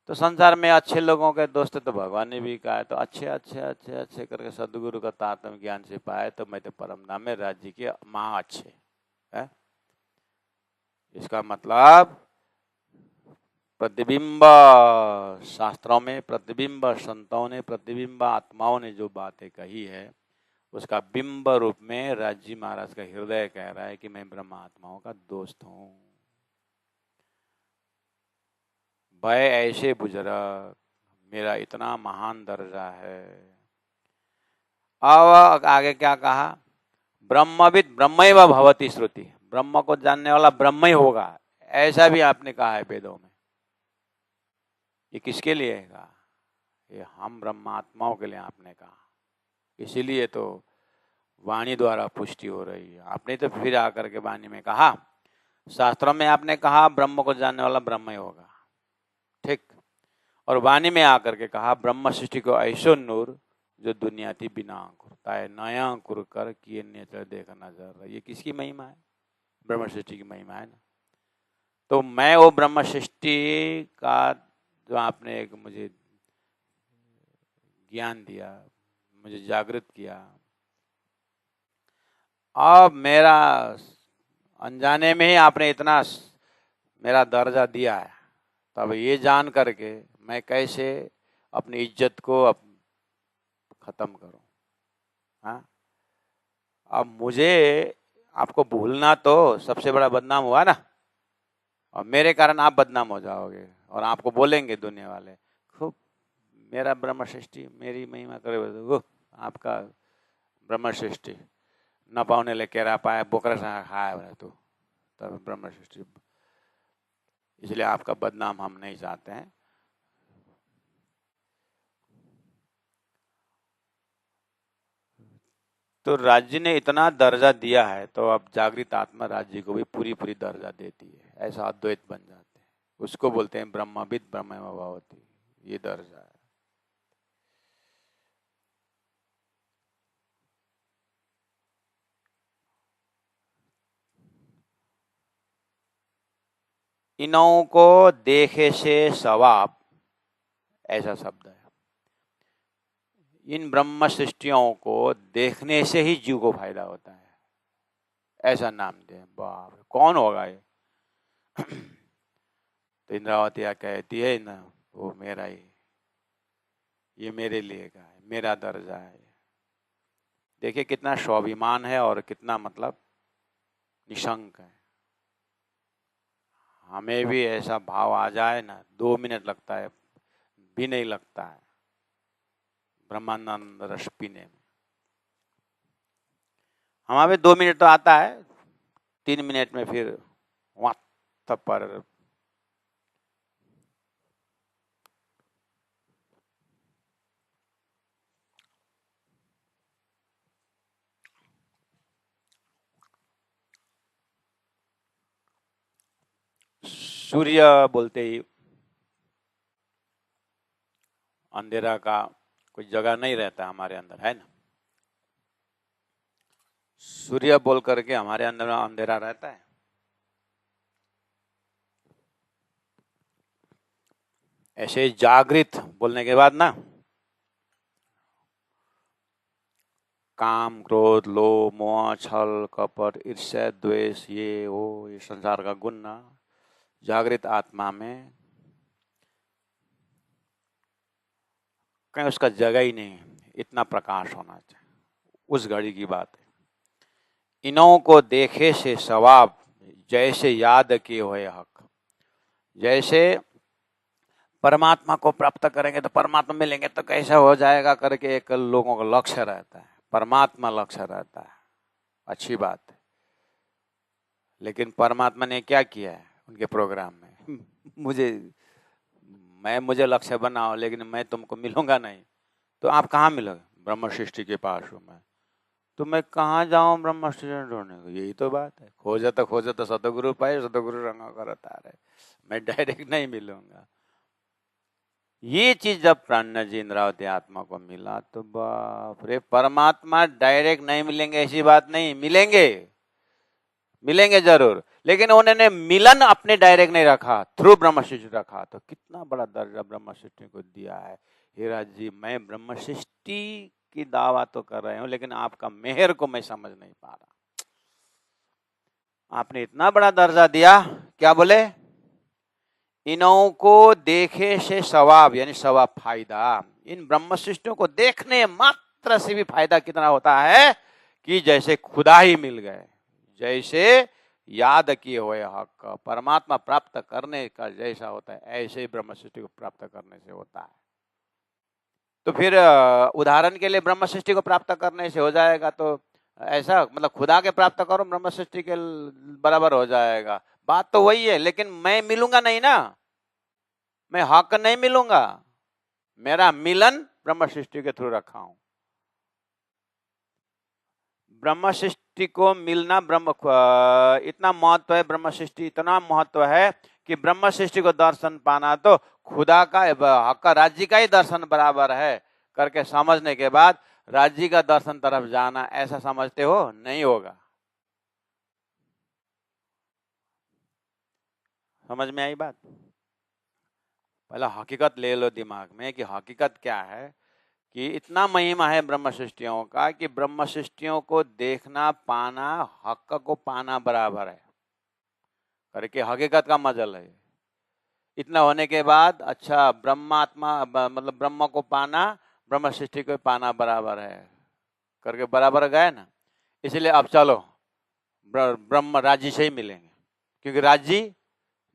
तो संसार में अच्छे लोगों के दोस्त तो भगवान ने भी कहा है। तो अच्छे अच्छे अच्छे अच्छे करके सदगुरु का तात्म ज्ञान से पाए तो मैं तो परम धाम में राज्य के महा अच्छे है। इसका मतलब प्रतिबिंब शास्त्रों में, प्रतिबिंब संतों ने, प्रतिबिंब आत्माओं ने जो बातें कही है, उसका बिंब रूप में राजी महाराज का हृदय कह रहा है कि मैं ब्रह्म आत्माओं का दोस्त हूं। भय ऐसे बुजुर्ग, मेरा इतना महान दर्जा है। अब आगे क्या कहा, ब्रह्मविद ब्रह्मैव भवति श्रुति, ब्रह्म को जानने वाला ब्रह्म ही होगा, ऐसा भी आपने कहा है वेदों में। ये किसके लिए है? ये हम ब्रह्मात्माओं के लिए आपने कहा। इसीलिए तो वाणी द्वारा पुष्टि हो रही है। आपने तो फिर आकर के वाणी में कहा, शास्त्रों में आपने कहा ब्रह्म को जानने वाला ब्रह्म ही होगा, ठीक। और वाणी में आकर के कहा ब्रह्म सृष्टि को ऐसो नूर जो दुनिया थी बिना अंकुर, ताए नया अंकुर कर किए नेत्र देख नजर। ये किसकी महिमा है? ब्रह्म सृष्टि की महिमा है ना। तो मैं वो ब्रह्म सृष्टि का जो आपने एक मुझे ज्ञान दिया, मुझे जागृत किया, अब मेरा अनजाने में ही आपने इतना मेरा दर्जा दिया है, तब ये जान करके मैं कैसे अपनी इज्जत को खत्म करूं? हाँ, अब मुझे आपको भूलना तो सबसे बड़ा बदनाम हुआ ना, और मेरे कारण आप बदनाम हो जाओगे और आपको बोलेंगे दुनिया वाले खूब मेरा ब्रह्म सृष्टि, मेरी महिमा करे, वो आपका ब्रह्म सृष्टि न पाउने लेके रह पाए बोकरा सा खाया बोले तो तब ब्रह्म सृष्टि। इसलिए आपका बदनाम हम नहीं चाहते हैं। तो राज्य ने इतना दर्जा दिया है, तो अब जागृत आत्मा राज्य को भी पूरी पूरी दर्जा देती है, ऐसा अद्वैत बन जाते हैं। उसको बोलते हैं ब्रह्मविद ब्रह्म भवति, ये दर्जा है। इनों को देखे से सवाब, ऐसा शब्द है। इन ब्रह्म सृष्टियों को देखने से ही जीव को फायदा होता है, ऐसा नाम दे। बाप कौन होगा ये? तो इंद्रावती कहती है ना, वो मेरा ही, ये मेरे लिए का है, मेरा दर्जा है। देखिए कितना स्वाभिमान है और कितना मतलब निशंक है। हमें भी ऐसा भाव आ जाए ना, 2 मिनट लगता है भी नहीं लगता है ब्रह्मानंद रस पीने में। हमारे 2 मिनट तो आता है, 3 मिनट में फिर वहाँ तब पर सूर्य बोलते ही अंधेरा का कोई जगह नहीं रहता हमारे अंदर, है ना। सूर्य बोल करके हमारे अंदर अंधेरा रहता है। ऐसे जागृत बोलने के बाद ना काम, क्रोध, लोभ, मोह, छल, कपट, ईर्ष्या, द्वेष, ये संसार का गुण ना जागृत आत्मा में कहीं उसका जगह ही नहीं, इतना प्रकाश होना चाहिए। उस घड़ी की बात है। इनों को देखे से सवाब, जैसे याद किए हुए हक। जैसे परमात्मा को प्राप्त करेंगे तो परमात्मा मिलेंगे तो कैसा हो जाएगा करके एक लोगों का लक्ष्य रहता है, परमात्मा लक्ष्य रहता है, अच्छी बात है। लेकिन परमात्मा ने क्या किया है उनके प्रोग्राम में मुझे लक्ष्य बनाओ, लेकिन मैं तुमको मिलूंगा नहीं। तो आप कहाँ मिलोगे? ब्रह्म सृष्टि के पास हूँ मैं, तो मैं कहाँ जाऊँ ब्रह्म सृष्टि ढूंढने को? यही तो बात है। खोजे तो सतगुरु पाए, सतगुरु रंगा करता रहे, मैं डायरेक्ट नहीं मिलूंगा। ये चीज जब प्राण जी इंद्रावती आत्मा को मिला तो बाप रे, परमात्मा डायरेक्ट नहीं मिलेंगे ऐसी बात नहीं, मिलेंगे जरूर, लेकिन उन्होंने मिलन अपने डायरेक्ट नहीं रखा, थ्रू ब्रह्म सृष्टि रखा। तो कितना बड़ा दर्जा ब्रह्म सृष्टि को दिया है। हीरा जी, मैं ब्रह्म सृष्टि की दावा तो कर रहे हूं, लेकिन आपका मेहर को मैं समझ नहीं पा रहा। आपने इतना बड़ा दर्जा दिया, क्या बोले? इनों को देखे से सवाब, यानी सवाब फायदा। इन ब्रह्म सृष्टियों को देखने मात्र से भी फायदा कितना होता है कि जैसे खुदा ही मिल गए, जैसे याद किए हुए हक परमात्मा प्राप्त करने का जैसा होता है, ऐसे ही ब्रह्म सृष्टि को प्राप्त करने से होता है। तो फिर उदाहरण के लिए ब्रह्म सृष्टि को प्राप्त करने से हो जाएगा, तो ऐसा मतलब खुदा के प्राप्त करो ब्रह्म सृष्टि के बराबर हो जाएगा, बात तो वही है। लेकिन मैं मिलूंगा नहीं ना, मैं हक नहीं मिलूंगा, मेरा मिलन ब्रह्म सृष्टि के थ्रू रखा हूं। ब्रह्म सृष्टि को मिलना, इतना महत्व है, ब्रह्म सृष्टि इतना महत्व है कि ब्रह्म सृष्टि को दर्शन पाना तो खुदा का हक का राज्य का ही दर्शन बराबर है करके समझने के बाद राज्य का दर्शन तरफ जाना, ऐसा समझते हो? नहीं होगा। समझ में आई बात? पहला हकीकत ले लो दिमाग में कि हकीकत क्या है, कि इतना महिमा है ब्रह्म सृष्टियों का कि ब्रह्म सृष्टियों को देखना पाना हक को पाना बराबर है करके हकीकत का मजल है। इतना होने के बाद अच्छा ब्रह्मात्मा मतलब ब्रह्म को पाना ब्रह्म सृष्टि को पाना बराबर है करके बराबर गए ना। इसलिए अब चलो ब्रह्म राजी से ही मिलेंगे, क्योंकि राजी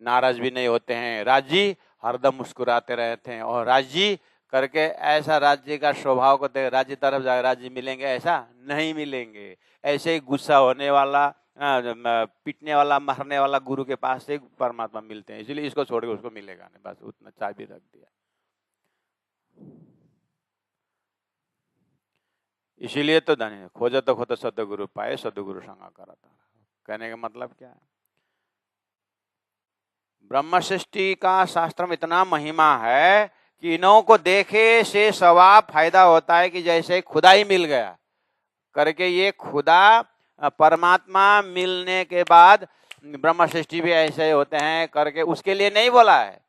नाराज भी नहीं होते हैं, राजी हरदम मुस्कुराते रहते हैं, और राजी करके ऐसा राज्य का स्वभाव को देख राज्य तरफ जाए राज्य मिलेंगे, ऐसा नहीं मिलेंगे। ऐसे ही गुस्सा होने वाला, पीटने वाला, मारने वाला गुरु के पास से परमात्मा मिलते हैं। इसलिए इसको छोड़ के उसको मिलेगा नहीं, बस उतना चाबी रख दिया। इसीलिए तो धनी खोजे तो खोते सदगुरु पाए, सदगुरु संगा करता। कहने का मतलब क्या है? ब्रह्म सृष्टि का शास्त्र में इतना महिमा है कि इनों को देखे से सवाब फायदा होता है कि जैसे खुदा ही मिल गया करके। ये खुदा परमात्मा मिलने के बाद ब्रह्म सृष्टि भी ऐसे ही होते हैं करके उसके लिए नहीं बोला है।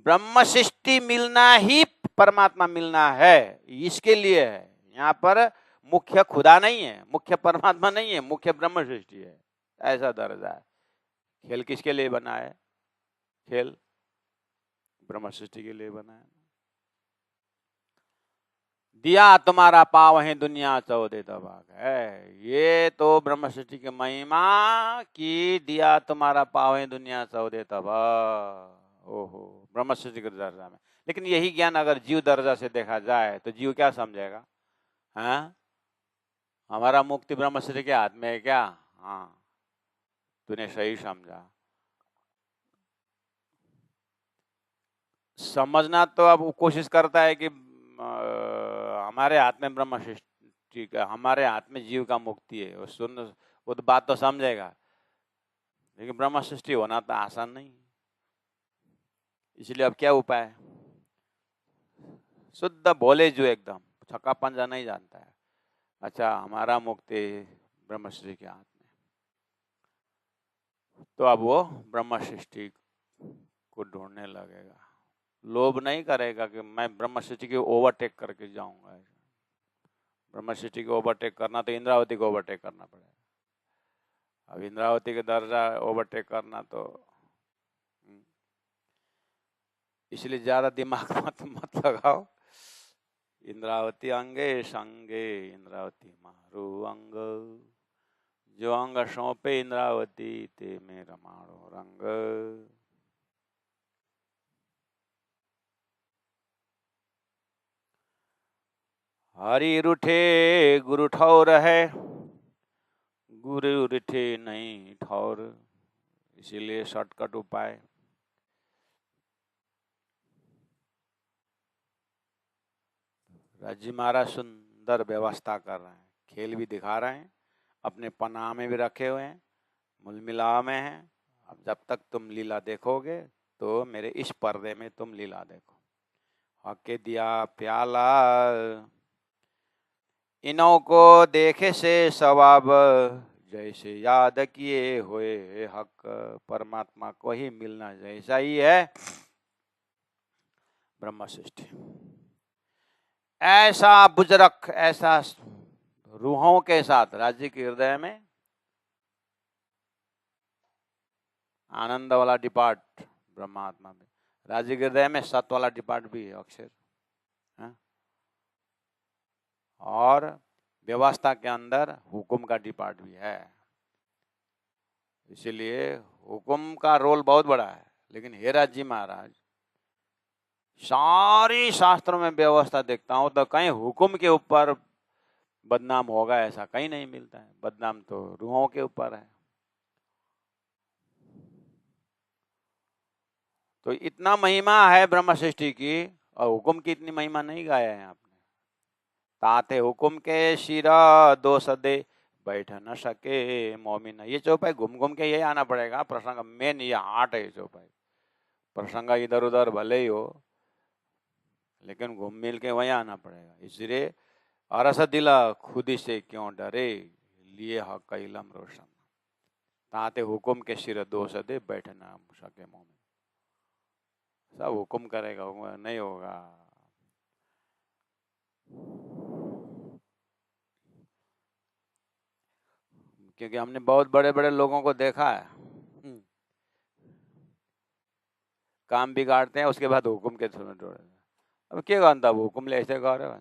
ब्रह्म सृष्टि मिलना ही परमात्मा मिलना है, इसके लिए है। यहाँ पर मुख्य खुदा नहीं है, मुख्य परमात्मा नहीं है, मुख्य ब्रह्म सृष्टि है, ऐसा दर्जा है। खेल किसके लिए बना है? खेल ब्रह्म सृष्टि के लिए बना है। दिया तुम्हारा पाव है दुनिया चौदह तबाक है। ये तो ब्रह्म सृष्टि की महिमा की दिया तुम्हारा पाव है दुनिया चौदह तबाक। ओहो, ब्रह्म सृष्टि के दर्जा में। लेकिन यही ज्ञान अगर जीव दर्जा से देखा जाए तो जीव क्या समझेगा? हाँ, हमारा मुक्ति ब्रह्मश्री के हाथ में है क्या? हाँ, तूने सही समझा। समझना तो अब वो कोशिश करता है कि हमारे हाथ में ब्रह्म सृष्टि का, हमारे हाथ में जीव का मुक्ति है। वो सुन, वो तो बात तो समझेगा, लेकिन ब्रह्म सृष्टि होना तो आसान नहीं। इसलिए अब क्या उपाय है? शुद्ध भोले जो एकदम छक्का पंजा नहीं जानता है। अच्छा, हमारा मुक्ति ब्रह्मश्री के हाथ में, तो अब वो ब्रह्म सृष्टि को ढूंढने लगेगा। लोभ नहीं करेगा कि मैं ब्रह्म सृष्टि की ओवरटेक करके जाऊंगा। ब्रह्म सृष्टि को ओवरटेक करना तो इंद्रावती को ओवरटेक करना पड़ेगा। अब इंद्रावती के दर्जा ओवरटेक करना तो, इसलिए ज्यादा दिमाग मत लगाओ। इंद्रावती अंगे संगे इंद्रावती मारू अंग, जो अंग सौंपे इंद्रावती ते में रमाड़ो रंग। हरि रूठे गुरु ठौर है, गुरु रूठे नहीं ठौर। इसीलिए शॉर्टकट उपाय, राजी महाराज सुंदर व्यवस्था कर रहे हैं, खेल भी दिखा रहे हैं, अपने पनाह में भी रखे हुए हैं, मूल मिलाव में हैं। अब जब तक तुम लीला देखोगे तो मेरे इस पर्दे में तुम लीला देखो। हके दिया प्याला, इनों को देखे से सवाब, जैसे याद किए हुए हक। परमात्मा को ही मिलना जैसा ही है ब्रह्म सृष्टि। ऐसा बुजरक, ऐसा रूहों के साथ राज्य के हृदय में आनंद वाला डिपार्ट ब्रह्मात्मा में, राज्य के हृदय में सत वाला डिपार्ट भी है अक्षर, और व्यवस्था के अंदर हुकुम का डिपार्ट भी है। इसीलिए हुकुम का रोल बहुत बड़ा है। लेकिन हेरा जी महाराज, सारी शास्त्रों में व्यवस्था देखता हूं तो कहीं हुकुम के ऊपर बदनाम होगा ऐसा कहीं नहीं मिलता है। बदनाम तो रूहों के ऊपर है। तो इतना महिमा है ब्रह्म सृष्टि की, और हुकुम की इतनी महिमा नहीं गाया है आपने। ताते हुकुम के शिरा दो सदे, बैठ न सके मोमिन। ये चौपाई घूम घूम के ये आना पड़ेगा। प्रसंग मेन ये हार्ट है ये चौपाई। प्रसंग इधर उधर भले ही हो, लेकिन घूम मिल के वहीं आना पड़ेगा। इसलिए अरस दिला खुदी से क्यों डरे, लिए हक का इलम रोशन। ताते हुकुम के सिर दो सदे, बैठ न सके मोमिन। सब हुकुम करेगा, नहीं होगा। क्योंकि हमने बहुत बड़े बड़े लोगों को देखा है, काम बिगाड़ते हैं उसके बाद हुकुम के थ्रू जोड़े। अब क्या जानता हुकुम ले ऐसे गा रहे,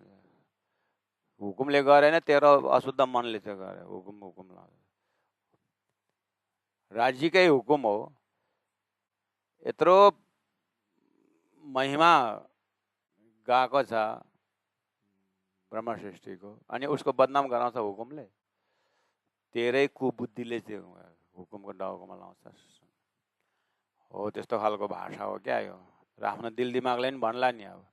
हुकुम ले गा रहे ना, तेरा अशुद्ध मन लेते गा रहे, हुकुम हुकुम ला राज्य का ही हुकुम हो। यत्रो महिमा गाको छ ब्रह्म सृष्टि को, अनि उसको बदनाम गराउँछ हुकुमले। तेरै कुबुद्धिले चाहिँ हुकुमको डाउकोमा लाउँछ हो। त्यस्तो खालको भाषा हो क्या यो? र आफ्नो दिल दिमागले पनि भन्ला नि। अब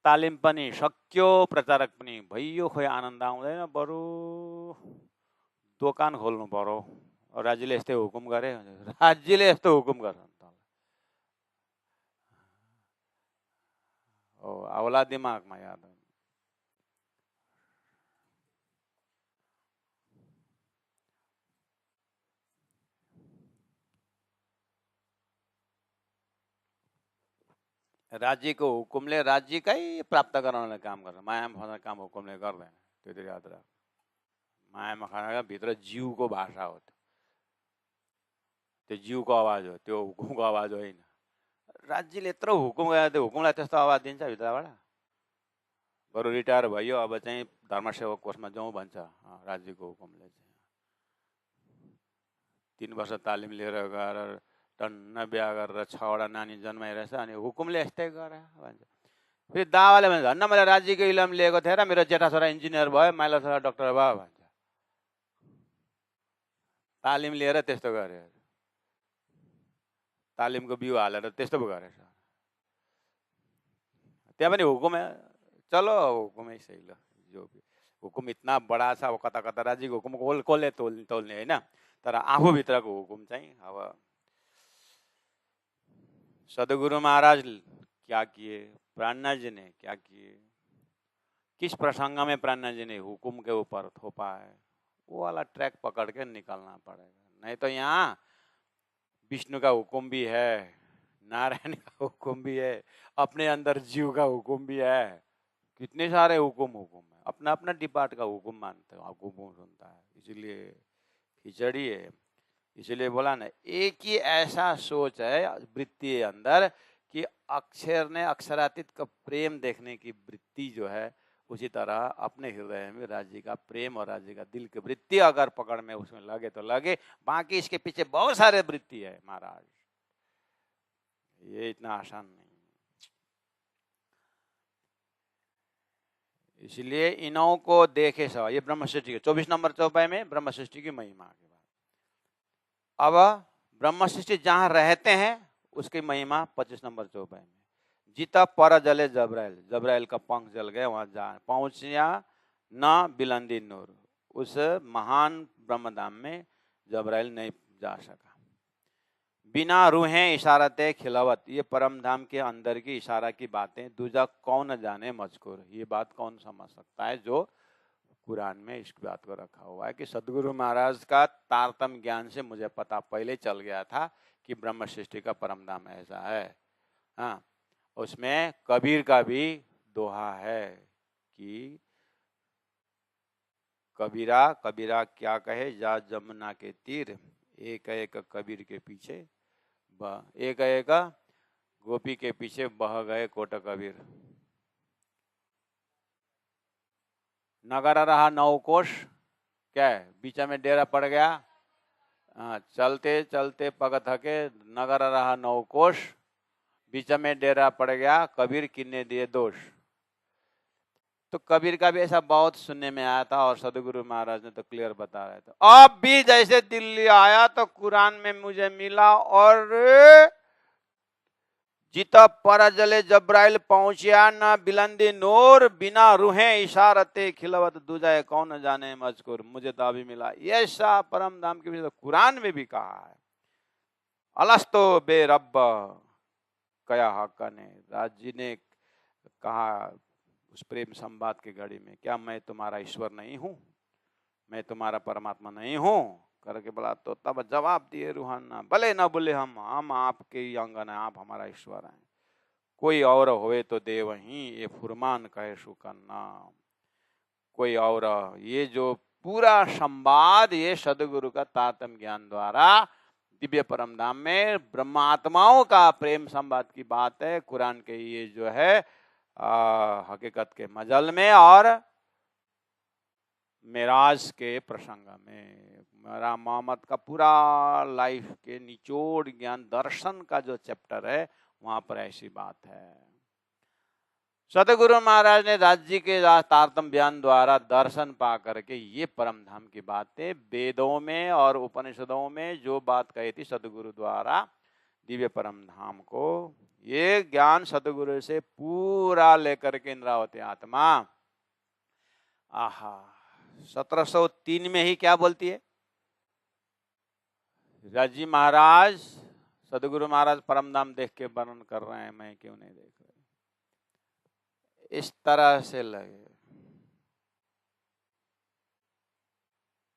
तालिम पनि सक्यो, प्रचारक पनि भइयो, खोइ आनन्द आउँदैन। बरु दोकान खोल्नु पर्यो। राज्यले यस्तै हुकुम गरे, राज्यले यस्तो हुकुम गर्छ हो, आउला दिमागमा याद। राज्यको हुकुमले राज्यकै प्राप्त गराउने काम गर्छ। मायामा खस्ने काम हुकुमले गर्दैन, त्यो याद राख। मायामा खस्ने भित्र जीवको भाषा हो, त्यो जीवको आवाज हो, त्यो हुकुमको आवाज होइन। राज्यले यत्रो हुकुम गरे, त्यो हुकुमलाई त्यस्तो आवाज दिन्छ भित्रबाट? बरु रिटायर भयो, अब चाहिँ धर्मसेवक कोषमा जाउँ भन्छ राज्यको हुकुमले चाहिँ। 3 वर्ष तालिम लिएर गएर टन्न बिहा गरेर 6वटा नानी जन्माइरहेछ, अनि हुकुमले यस्तै गर भन्छ। फेरि दावाले भन्छ धन्न मैले राज्यको इलम लिएको थिएँ र मेरो जेठा छोरा इन्जिनियर भयो, माइला छोरा डक्टर भयो भन्छ। तालिम लिएर त्यस्तो गरे, तालिमको बिउ हालेर त्यस्तो पो गरेछ। त्यहाँ पनि हुकुम है, चलो हुकुम ही सही लो, जो भी हुकुम इतना बडा छ, अब कता कता राज्यको हुकुम कसले तोल्ने होइन, तर आफूभित्रको हुकुम चाहिँ अब सदगुरु महाराज क्या किए, प्राणनाथ जी ने क्या किए, किस प्रसंग में प्राणनाथ जी ने हुकुम के ऊपर थोपा है, वो वाला ट्रैक पकड़ के निकलना पड़ेगा। नहीं तो यहाँ विष्णु का हुकुम भी है, नारायण का हुकुम भी है, अपने अंदर जीव का हुकुम भी है, कितने सारे हुकुम है, अपना अपना डिपार्ट का हुकुम मानते हो, हुकुम सुनता है, इसलिए खिचड़ी है। इसलिए बोला ना, एक ही ऐसा सोच है वृत्ति अंदर कि अक्षर ने अक्षरातीत का प्रेम देखने की वृत्ति जो है, उसी तरह अपने हृदय में राज्य का प्रेम और राज्य का दिल की वृत्ति अगर पकड़ में उसमें लगे तो लगे, बाकी इसके पीछे बहुत सारे वृत्ति है महाराज, ये इतना आसान नहीं। इसलिए इनों को देखे सवा, ये ब्रह्म सृष्टि के 24 नंबर चौपाई में ब्रह्म सृष्टि की महिमा के बाद। अब ब्रह्म सृष्टि जहां रहते हैं उसकी महिमा 25 नंबर चौपाई में। जीता पर जले जबराइल, जबराइल का पंख जल गए, वहां जा पहुंचिया न बिलंदी नूर, उस महान ब्रह्मधाम में जबराइल नहीं जा सका। बिना रूहें इशारते खिलावत, ये परम धाम के अंदर की इशारा की बातें दूजा कौन जाने मजकूर, ये बात कौन समझ सकता है, जो कुरान में इस बात को रखा हुआ है कि सदगुरु महाराज का तारतम ज्ञान से मुझे पता पहले चल गया था कि ब्रह्म सृष्टि का परम धाम ऐसा है। हाँ, उसमें कबीर का भी दोहा है कि कबीरा कबीरा क्या कहे, जा जमुना के तीर, एक एक कबीर के पीछे एक एक गोपी के पीछे बह गए कोट कबीर। नगर रहा 9 कोश, क्या है, बीच में डेरा पड़ गया, चलते चलते पग थके, नगर रहा 9 कोश, बीच में डेरा पड़ गया, कबीर किन्ने दिए दोष। तो कबीर का भी ऐसा बहुत सुनने में आया था और सदगुरु महाराज ने तो क्लियर बता रहे थे। अब भी जैसे दिल्ली आया तो कुरान में मुझे मिला और जीता पर जले जबराइल पहुंचिया न बिलंदी नूर, बिना रूहें इशारते खिलवत दूजाए कौन जाने मजकूर, मुझे तो अभी मिला। ऐसा परम धाम के तो कुरान में भी कहा है, अलस्तो बे रब्ब कया हक्का ने, राज जी ने कहा उस प्रेम संवाद की घड़ी में, क्या मैं तुम्हारा ईश्वर नहीं हूं, मैं तुम्हारा परमात्मा नहीं हूं करके बोला, तो तब जवाब दिए रूहाना, भले ना बोले हम आपके ही अंगन है, आप हमारा ईश्वर हैं, कोई और होए तो दे वहीं, ये फुरमान कहे सुकन्ना, कोई और। ये जो पूरा संवाद ये सदगुरु का तारतम्य ज्ञान द्वारा दिव्य परम धाम में ब्रह्मात्माओं का प्रेम संवाद की बात है। कुरान के ये जो है हकीकत के मजल में और मेराज के प्रसंग में, मेरा मोहम्मद का पूरा लाइफ के निचोड़ ज्ञान दर्शन का जो चैप्टर है वहां पर ऐसी बात है। सदगुरु महाराज ने राज्य के तारतम्य ज्ञान द्वारा दर्शन पा करके ये परम धाम की बातें वेदों में और उपनिषदों में जो बात कही थी सदगुरु द्वारा दिव्य परम धाम को, ये ज्ञान सदगुरु से पूरा लेकर के इंद्रावती आत्मा 1703 में ही क्या बोलती है, राजी महाराज सदगुरु महाराज परम धाम देख के वर्णन कर रहे हैं, मैं क्यों नहीं देख रहा, इस तरह से लगे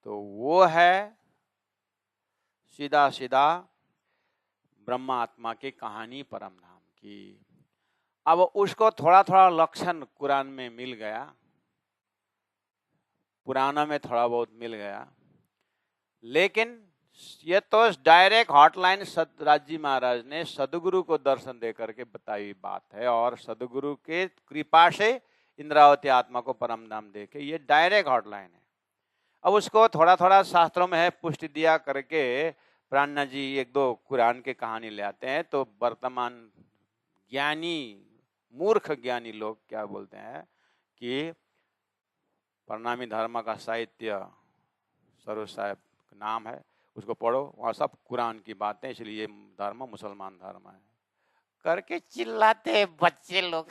तो वो है सीधा सीधा ब्रह्मात्मा की कहानी परम धाम की। अब उसको थोड़ा थोड़ा लक्षण कुरान में मिल गया, पुराना में थोड़ा बहुत मिल गया, लेकिन ये तो डायरेक्ट हॉटलाइन राजी महाराज ने सदगुरु को दर्शन दे करके बताई हुई बात है, और सदगुरु के कृपा से इंद्रावती आत्मा को परम धाम देके ये डायरेक्ट हॉटलाइन है। अब उसको थोड़ा थोड़ा शास्त्रों में है पुष्टि दिया करके प्राणनाथ जी 1-2 कुरान के कहानी ले आते हैं, तो वर्तमान ज्ञानी मूर्ख ज्ञानी लोग क्या बोलते हैं कि प्रणामी धर्म का साहित्य सरोज साहब नाम है, उसको पढ़ो, वहाँ सब कुरान की बातें, इसलिए धर्म मुसलमान धर्म है करके चिल्लाते बच्चे लोग।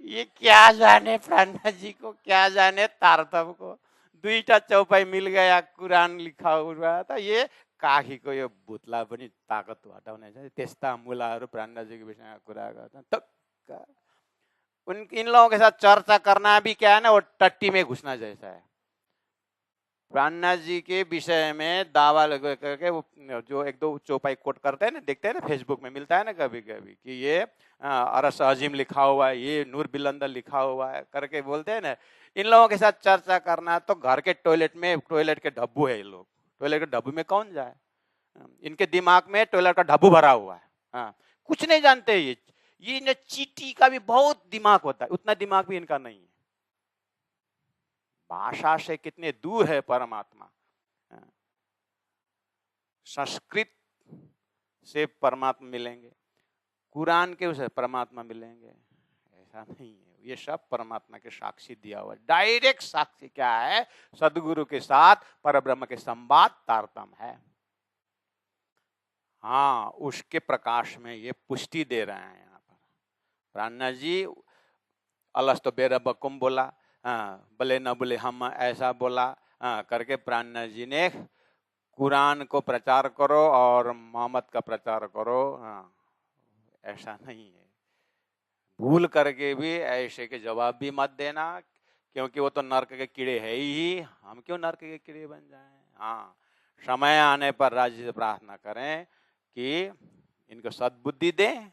ये क्या जाने प्राणनाथ जी को, क्या जाने तारतम को, दुईटा चौपाई मिल गया कुरान लिखा हुआ था, ये काखी को यो भुतला पनि ताकत हटाउने छ, त्यस्ता मुलाहरू प्राणनाथ जी के विषयमा कुरा गर्छन्। इन लोगों के साथ चर्चा करना भी क्या है ना, वो टट्टी में घुसना जैसा है। प्राणनाथ जी के विषय में दावा करके वो जो एक दो चौपाई कोट करते हैं ना, देखते हैं ना फेसबुक में मिलता है ना कभी कभी कि ये अरस अजीम लिखा हुआ है, ये नूर बिलंदर लिखा हुआ है करके बोलते हैं ना। इन लोगों के साथ चर्चा करना तो घर के टॉयलेट में, टॉयलेट के डब्बू है ये लोग, टॉयलेट के डब्बू में कौन जाए, इनके दिमाग में टॉयलेट का डब्बू भरा हुआ है। हाँ, कुछ नहीं जानते ये चीटी का भी बहुत दिमाग होता है, उतना दिमाग भी इनका नहीं है। भाषा से कितने दूर है परमात्मा। संस्कृत से परमात्मा मिलेंगे, कुरान के उसे परमात्मा मिलेंगे, ऐसा नहीं है। ये सब परमात्मा के साक्षी दिया हुआ, डायरेक्ट साक्षी क्या है, सदगुरु के साथ परब्रह्म के संवाद तारतम है। हाँ, उसके प्रकाश में ये पुष्टि दे रहे हैं यहाँ पर प्राणनाथ जी। अलस्तो बेरबकुम बोला, बोले न बोले हम ऐसा बोला करके प्राणनाथ जी ने कुरान को प्रचार करो और मोहम्मद का प्रचार करो, ऐसा नहीं है। भूल करके भी ऐसे के जवाब भी मत देना, क्योंकि वो तो नर्क के कीड़े है ही, हम क्यों नर्क के कीड़े बन जाएं। हाँ, समय आने पर राज्य से प्रार्थना करें कि इनको सद्बुद्धि दें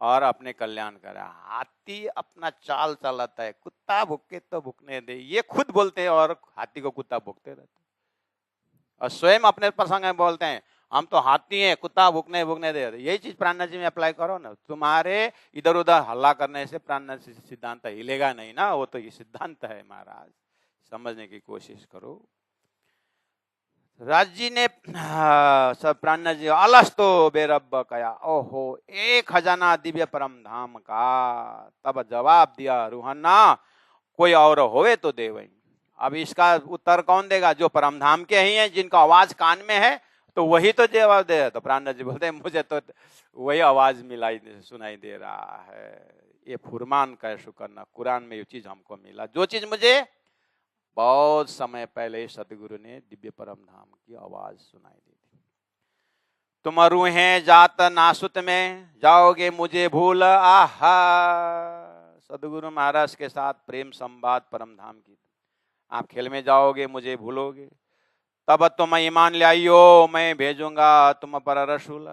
और अपने कल्याण करें। हाथी अपना चाल चलाता है, कुत्ता भुके तो भुकने दे, ये खुद बोलते हैं और हाथी को कुत्ता भुकते रहते, और स्वयं अपने प्रसंग में बोलते हैं हम तो हाथी हैं, कुत्ता भुकने दे। यही चीज प्राणनाथ जी में अप्लाई करो ना, तुम्हारे इधर उधर हल्ला करने से प्राणनाथ जी सिद्धांत हिलेगा नहीं ना, वो तो ये सिद्धांत है महाराज, समझने की कोशिश करो। राज जी ने सब प्राणनाथ जी अलस्तो बेरब कया, ओहो एक खजाना दिव्य परम धाम का, तब जवाब दिया रूहन्ना कोई और होवे तो दे वही। अब इसका उत्तर कौन देगा, जो परम धाम के ही हैं, जिनका आवाज कान में है, तो वही तो जवाब दे। तो प्राणनाथ जी बोलते हैं मुझे तो वही आवाज सुनाई दे रहा है, ये फुरमान कैसे करना, कुरान में ये चीज हमको मिला, जो चीज मुझे बहुत समय पहले सतगुरु ने दिव्य परम धाम की आवाज सुनाई दी थी। तुम रूहें जात नासुत में जाओगे मुझे भूल, आहा। सदगुरु महाराज के साथ प्रेम संवाद परम धाम की, आप खेल में जाओगे मुझे भूलोगे, तब तुम ईमान ले आइयो, मैं भेजूंगा तुम पर रसूल।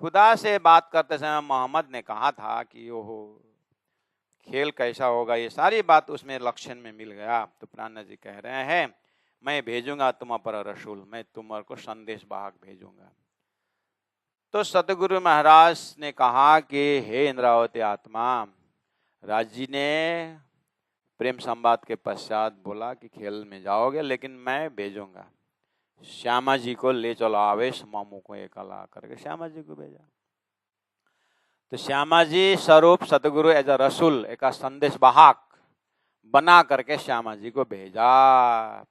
खुदा से बात करते समय मोहम्मद ने कहा था कि ओहो खेल कैसा होगा, ये सारी बात उसमें लक्षण में मिल गया। तो प्राणनाथ जी कह रहे हैं मैं भेजूंगा तुम पर रसूल, मैं तुम्हारे संदेश वाहक भेजूंगा। तो सतगुरु महाराज ने कहा कि हे इंद्रावती आत्मा, राज जी ने प्रेम संवाद के पश्चात बोला कि खेल में जाओगे, लेकिन मैं भेजूंगा, श्यामा जी को ले चलो, आवेश मामू को एकला करके श्यामा जी को भेजा। तो श्यामा जी स्वरूप सतगुरु एज अ रसूल, एक संदेश वाहक बना करके श्यामा जी को भेजा।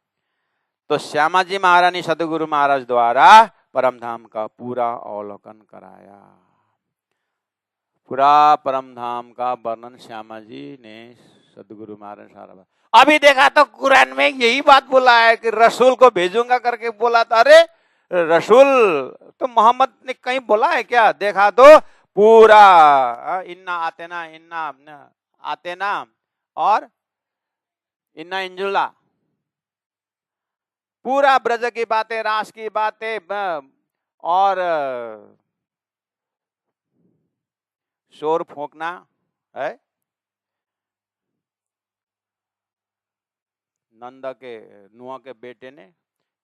तो श्यामा जी महारानी सतगुरु महाराज द्वारा परम धाम का पूरा अवलोकन कराया, पूरा परम धाम का वर्णन श्यामा जी ने सतगुरु महाराज सारा। अभी देखा तो कुरान में यही बात बोला है कि रसूल को भेजूंगा करके बोला था। अरे रसूल तो मोहम्मद ने कहीं बोला है क्या, देखा तो पूरा इन्ना आतेना और इन्ना इंजुला, पूरा ब्रज की बातें, रास की बातें और शोर फूंकना है। नंद के नुआ के बेटे ने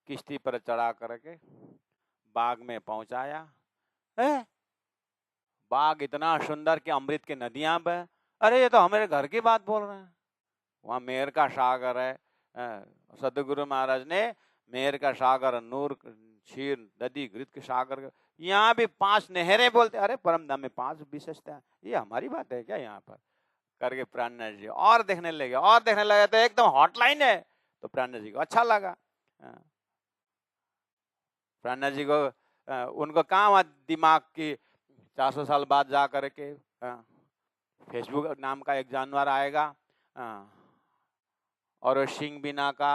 किश्ती पर चढ़ा करके बाग में पहुंचाया है। बाग इतना सुंदर कि अमृत की नदियां बह। अरे ये तो हमारे घर की बात बोल रहे हैं, वहां मेहर का सागर है। सतगुरु महाराज ने मेहर का सागर नूर क्षीर, दधी, घृत के सागर, यहाँ भी 5 नहरें बोलते। अरे परम धाम में 5 विशेषता है, ये हमारी बात है क्या यहाँ पर? करके प्राणनाथ जी और देखने लगे, और देखने लगे तो एकदम हॉटलाइन है। तो प्राणनाथ जी को अच्छा लगा। प्राणनाथ जी को उनको कहाँ दिमाग की 400 साल बाद जा करके फेसबुक नाम का एक जानवर आएगा और सिंह बिना का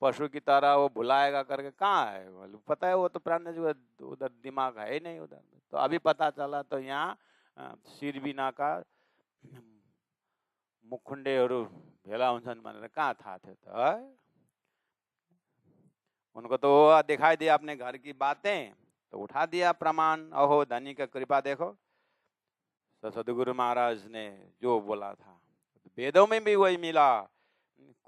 पशु की तरह वो भुलाएगा करके, कहाँ है? पता है वो तो प्राणनाथ जी उधर दिमाग है ही नहीं उधर। तो अभी पता चला, तो यहाँ सिर बिना का मुखुण्डेहरू भेला हुन्छन् भनेर कहाँ थाहा थियो त? उनको तो दिखाई दिया अपने घर की बातें, तो उठा दिया प्रमाण। अहो धनी का कृपा देखो, तो सदगुरु महाराज ने जो बोला था, वेदों में भी वही मिला,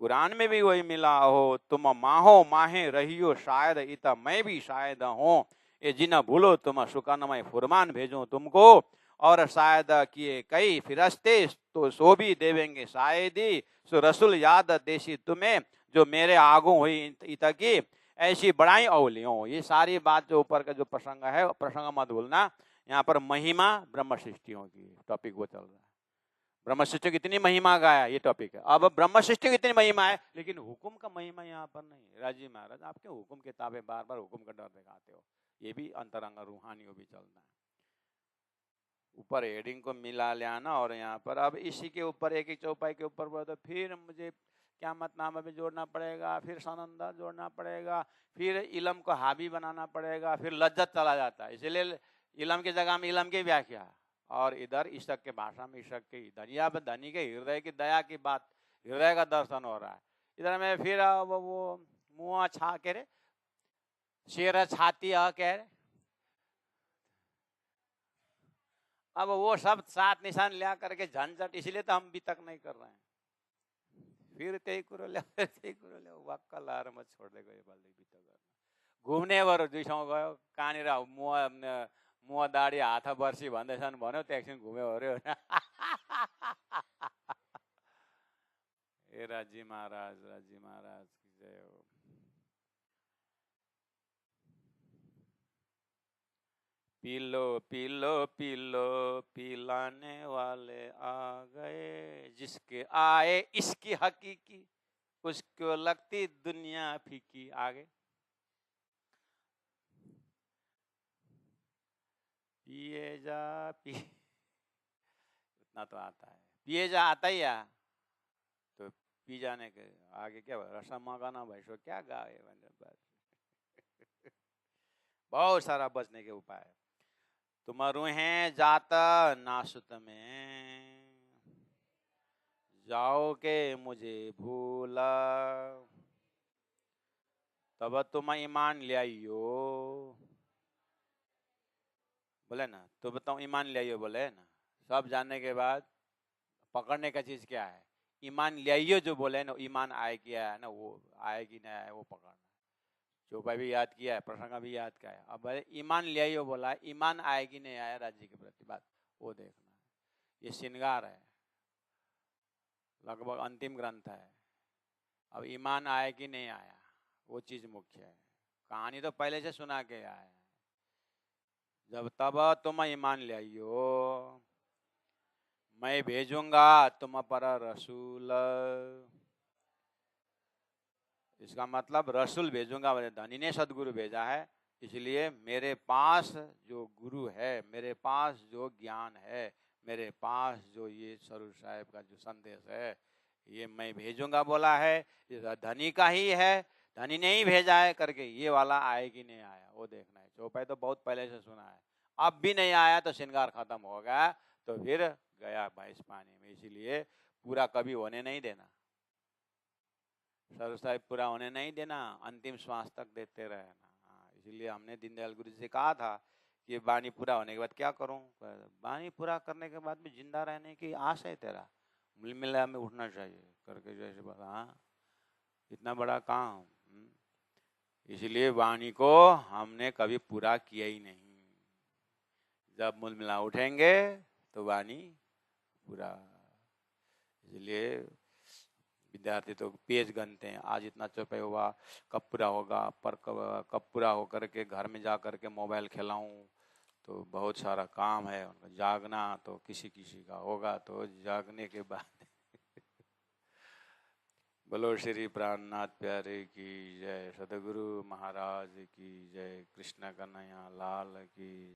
कुरान में भी वही मिला। अहो तुम माहो माहे रहियो शायद, इता मैं भी शायद हूँ, ये जिन भूलो तुम सुकनमय फुरमान भेजो तुमको, और शायद किए कई फिरस्ते तो सो भी देवेंगे शायद ही, सो रसूल याद देशी तुम्हें, जो मेरे आगू हुई इत की ऐसी बड़ाई औलियों। ये सारी बात जो ऊपर का जो प्रसंग है, प्रसंग मत भूलना। यहाँ पर महिमा ब्रह्म सृष्टियों की टॉपिक वो चल रहा है। ब्रह्म सृष्टि की इतनी महिमा का है, ये टॉपिक है। अब ब्रह्म सृष्टि की इतनी महिमा है, लेकिन हुकुम का महिमा यहाँ पर नहीं। राजी महाराज, आप क्यों हुकुम किताबें बार बार हुकुम का डर दिखाते हो? ये भी अंतरंग रूहानी भी चलना है। ऊपर हेडिंग को मिला लेना, और यहाँ पर अब इसी के ऊपर एक ही चौपाई के ऊपर तो फिर मुझे क़यामतनामा भी जोड़ना पड़ेगा, फिर सनंदा जोड़ना पड़ेगा, फिर इलम को हावी बनाना पड़ेगा, फिर लज्जत चला जाता है। इसलिए इलम की जगह में इलम की व्याख्या, और इधर ईशक के भाषा में ईशक की धनिया पर धनी के हृदय की दया की बात, हृदय का दर्शन हो रहा है। इधर में फिर वो मुँह छा कह रहे, शेर छाती कह रहे, अब वो सब 7 निशान लिया करके झंझट, इसलिए तो हम भी तक नहीं कर रहे हैं। फिर त्यही कुरो ल्याऊ, फिर त्यही कुरो ल्याऊ, वाक्क लाएर म छोड्दै गयो बल्दै बित्त गर्न। घुम्ने भएर 2 ठाउँ गयो, कहाँनिर मुह दाढी हात वर्षी भन्दैछन् भन्यो, त एकछिन घुम्यो अरे। ए राजी महाराज की जय हो। पीलो पीलो पीलो पिलाने वाले आ गए, जिसके आए इसकी हकीकी, उसको लगती दुनिया फीकी। आगे पिए जा पी, इतना तो आता है, पिए जा आता ही है, तो पी जाने के आगे क्या रसम गाना भाई सो क्या गाए। बहुत सारा बचने के उपाय। तुम रूहें जात नासुत में, जाओ के मुझे भूला, तब तुम ईमान ले आइयो। बोले ना, तो बताओ ईमान ले आइयो, बोले ना। सब जानने के बाद पकड़ने का चीज क्या है? ईमान ले आइयो जो बोले ना, ईमान आए किया है ना, वो आए कि नहीं आए वो पकड़ना। चौपाई भी याद किया है, प्रसंग भी याद किया है। अब ईमान ले आइयो बोला, ईमान आए कि नहीं आया राज्य के प्रति बात, वो देखना है। ये श्रृंगार है, लगभग अंतिम ग्रंथ है। अब ईमान आए कि नहीं आया, वो चीज मुख्य है। कहानी तो पहले से सुना के आया है। जब तब तुम ईमान ले आइयो, मैं भेजूंगा तुम पर रसूल। इसका मतलब रसूल भेजूंगा, धनी ने सदगुरु भेजा है, इसलिए मेरे पास जो गुरु है, मेरे पास जो ज्ञान है, मेरे पास जो ये स्वरूप साहेब का जो संदेश है, ये मैं भेजूंगा बोला है। धनी का ही है, धनी ने ही भेजा है करके, ये वाला आए कि नहीं आया वो देखना है। चौपाई तो बहुत पहले से सुना है, अब भी नहीं आया तो श्रृंगार खत्म हो गया, तो फिर गया भैंस पानी में। इसीलिए पूरा कभी होने नहीं देना, स्वरूप साहिब पूरा होने नहीं देना, अंतिम श्वास तक देते रहना। इसीलिए हमने दीनदयाल गुरु जी से कहा था कि वाणी पूरा होने के बाद क्या करूं? वाणी पूरा करने के बाद भी जिंदा रहने की आस है तेरा, मिला में उठना चाहिए करके जैसे बोला। हाँ, इतना बड़ा काम। इसलिए वाणी को हमने कभी पूरा किया ही नहीं। जब मूल मिला उठेंगे तो वाणी पूरा। इसलिए विद्यार्थी तो पेज गनते हैं, आज इतना चौपाई हुआ कब पूरा होगा, पर कब पूरा होकर के घर में जा कर के मोबाइल खिलाऊं, तो बहुत सारा काम है उनका। जागना तो किसी किसी का होगा, तो जागने के बाद बोलो श्री प्राणनाथ प्यारे की जय, सदगुरु महाराज की जय, कृष्ण कन्हैया लाल की।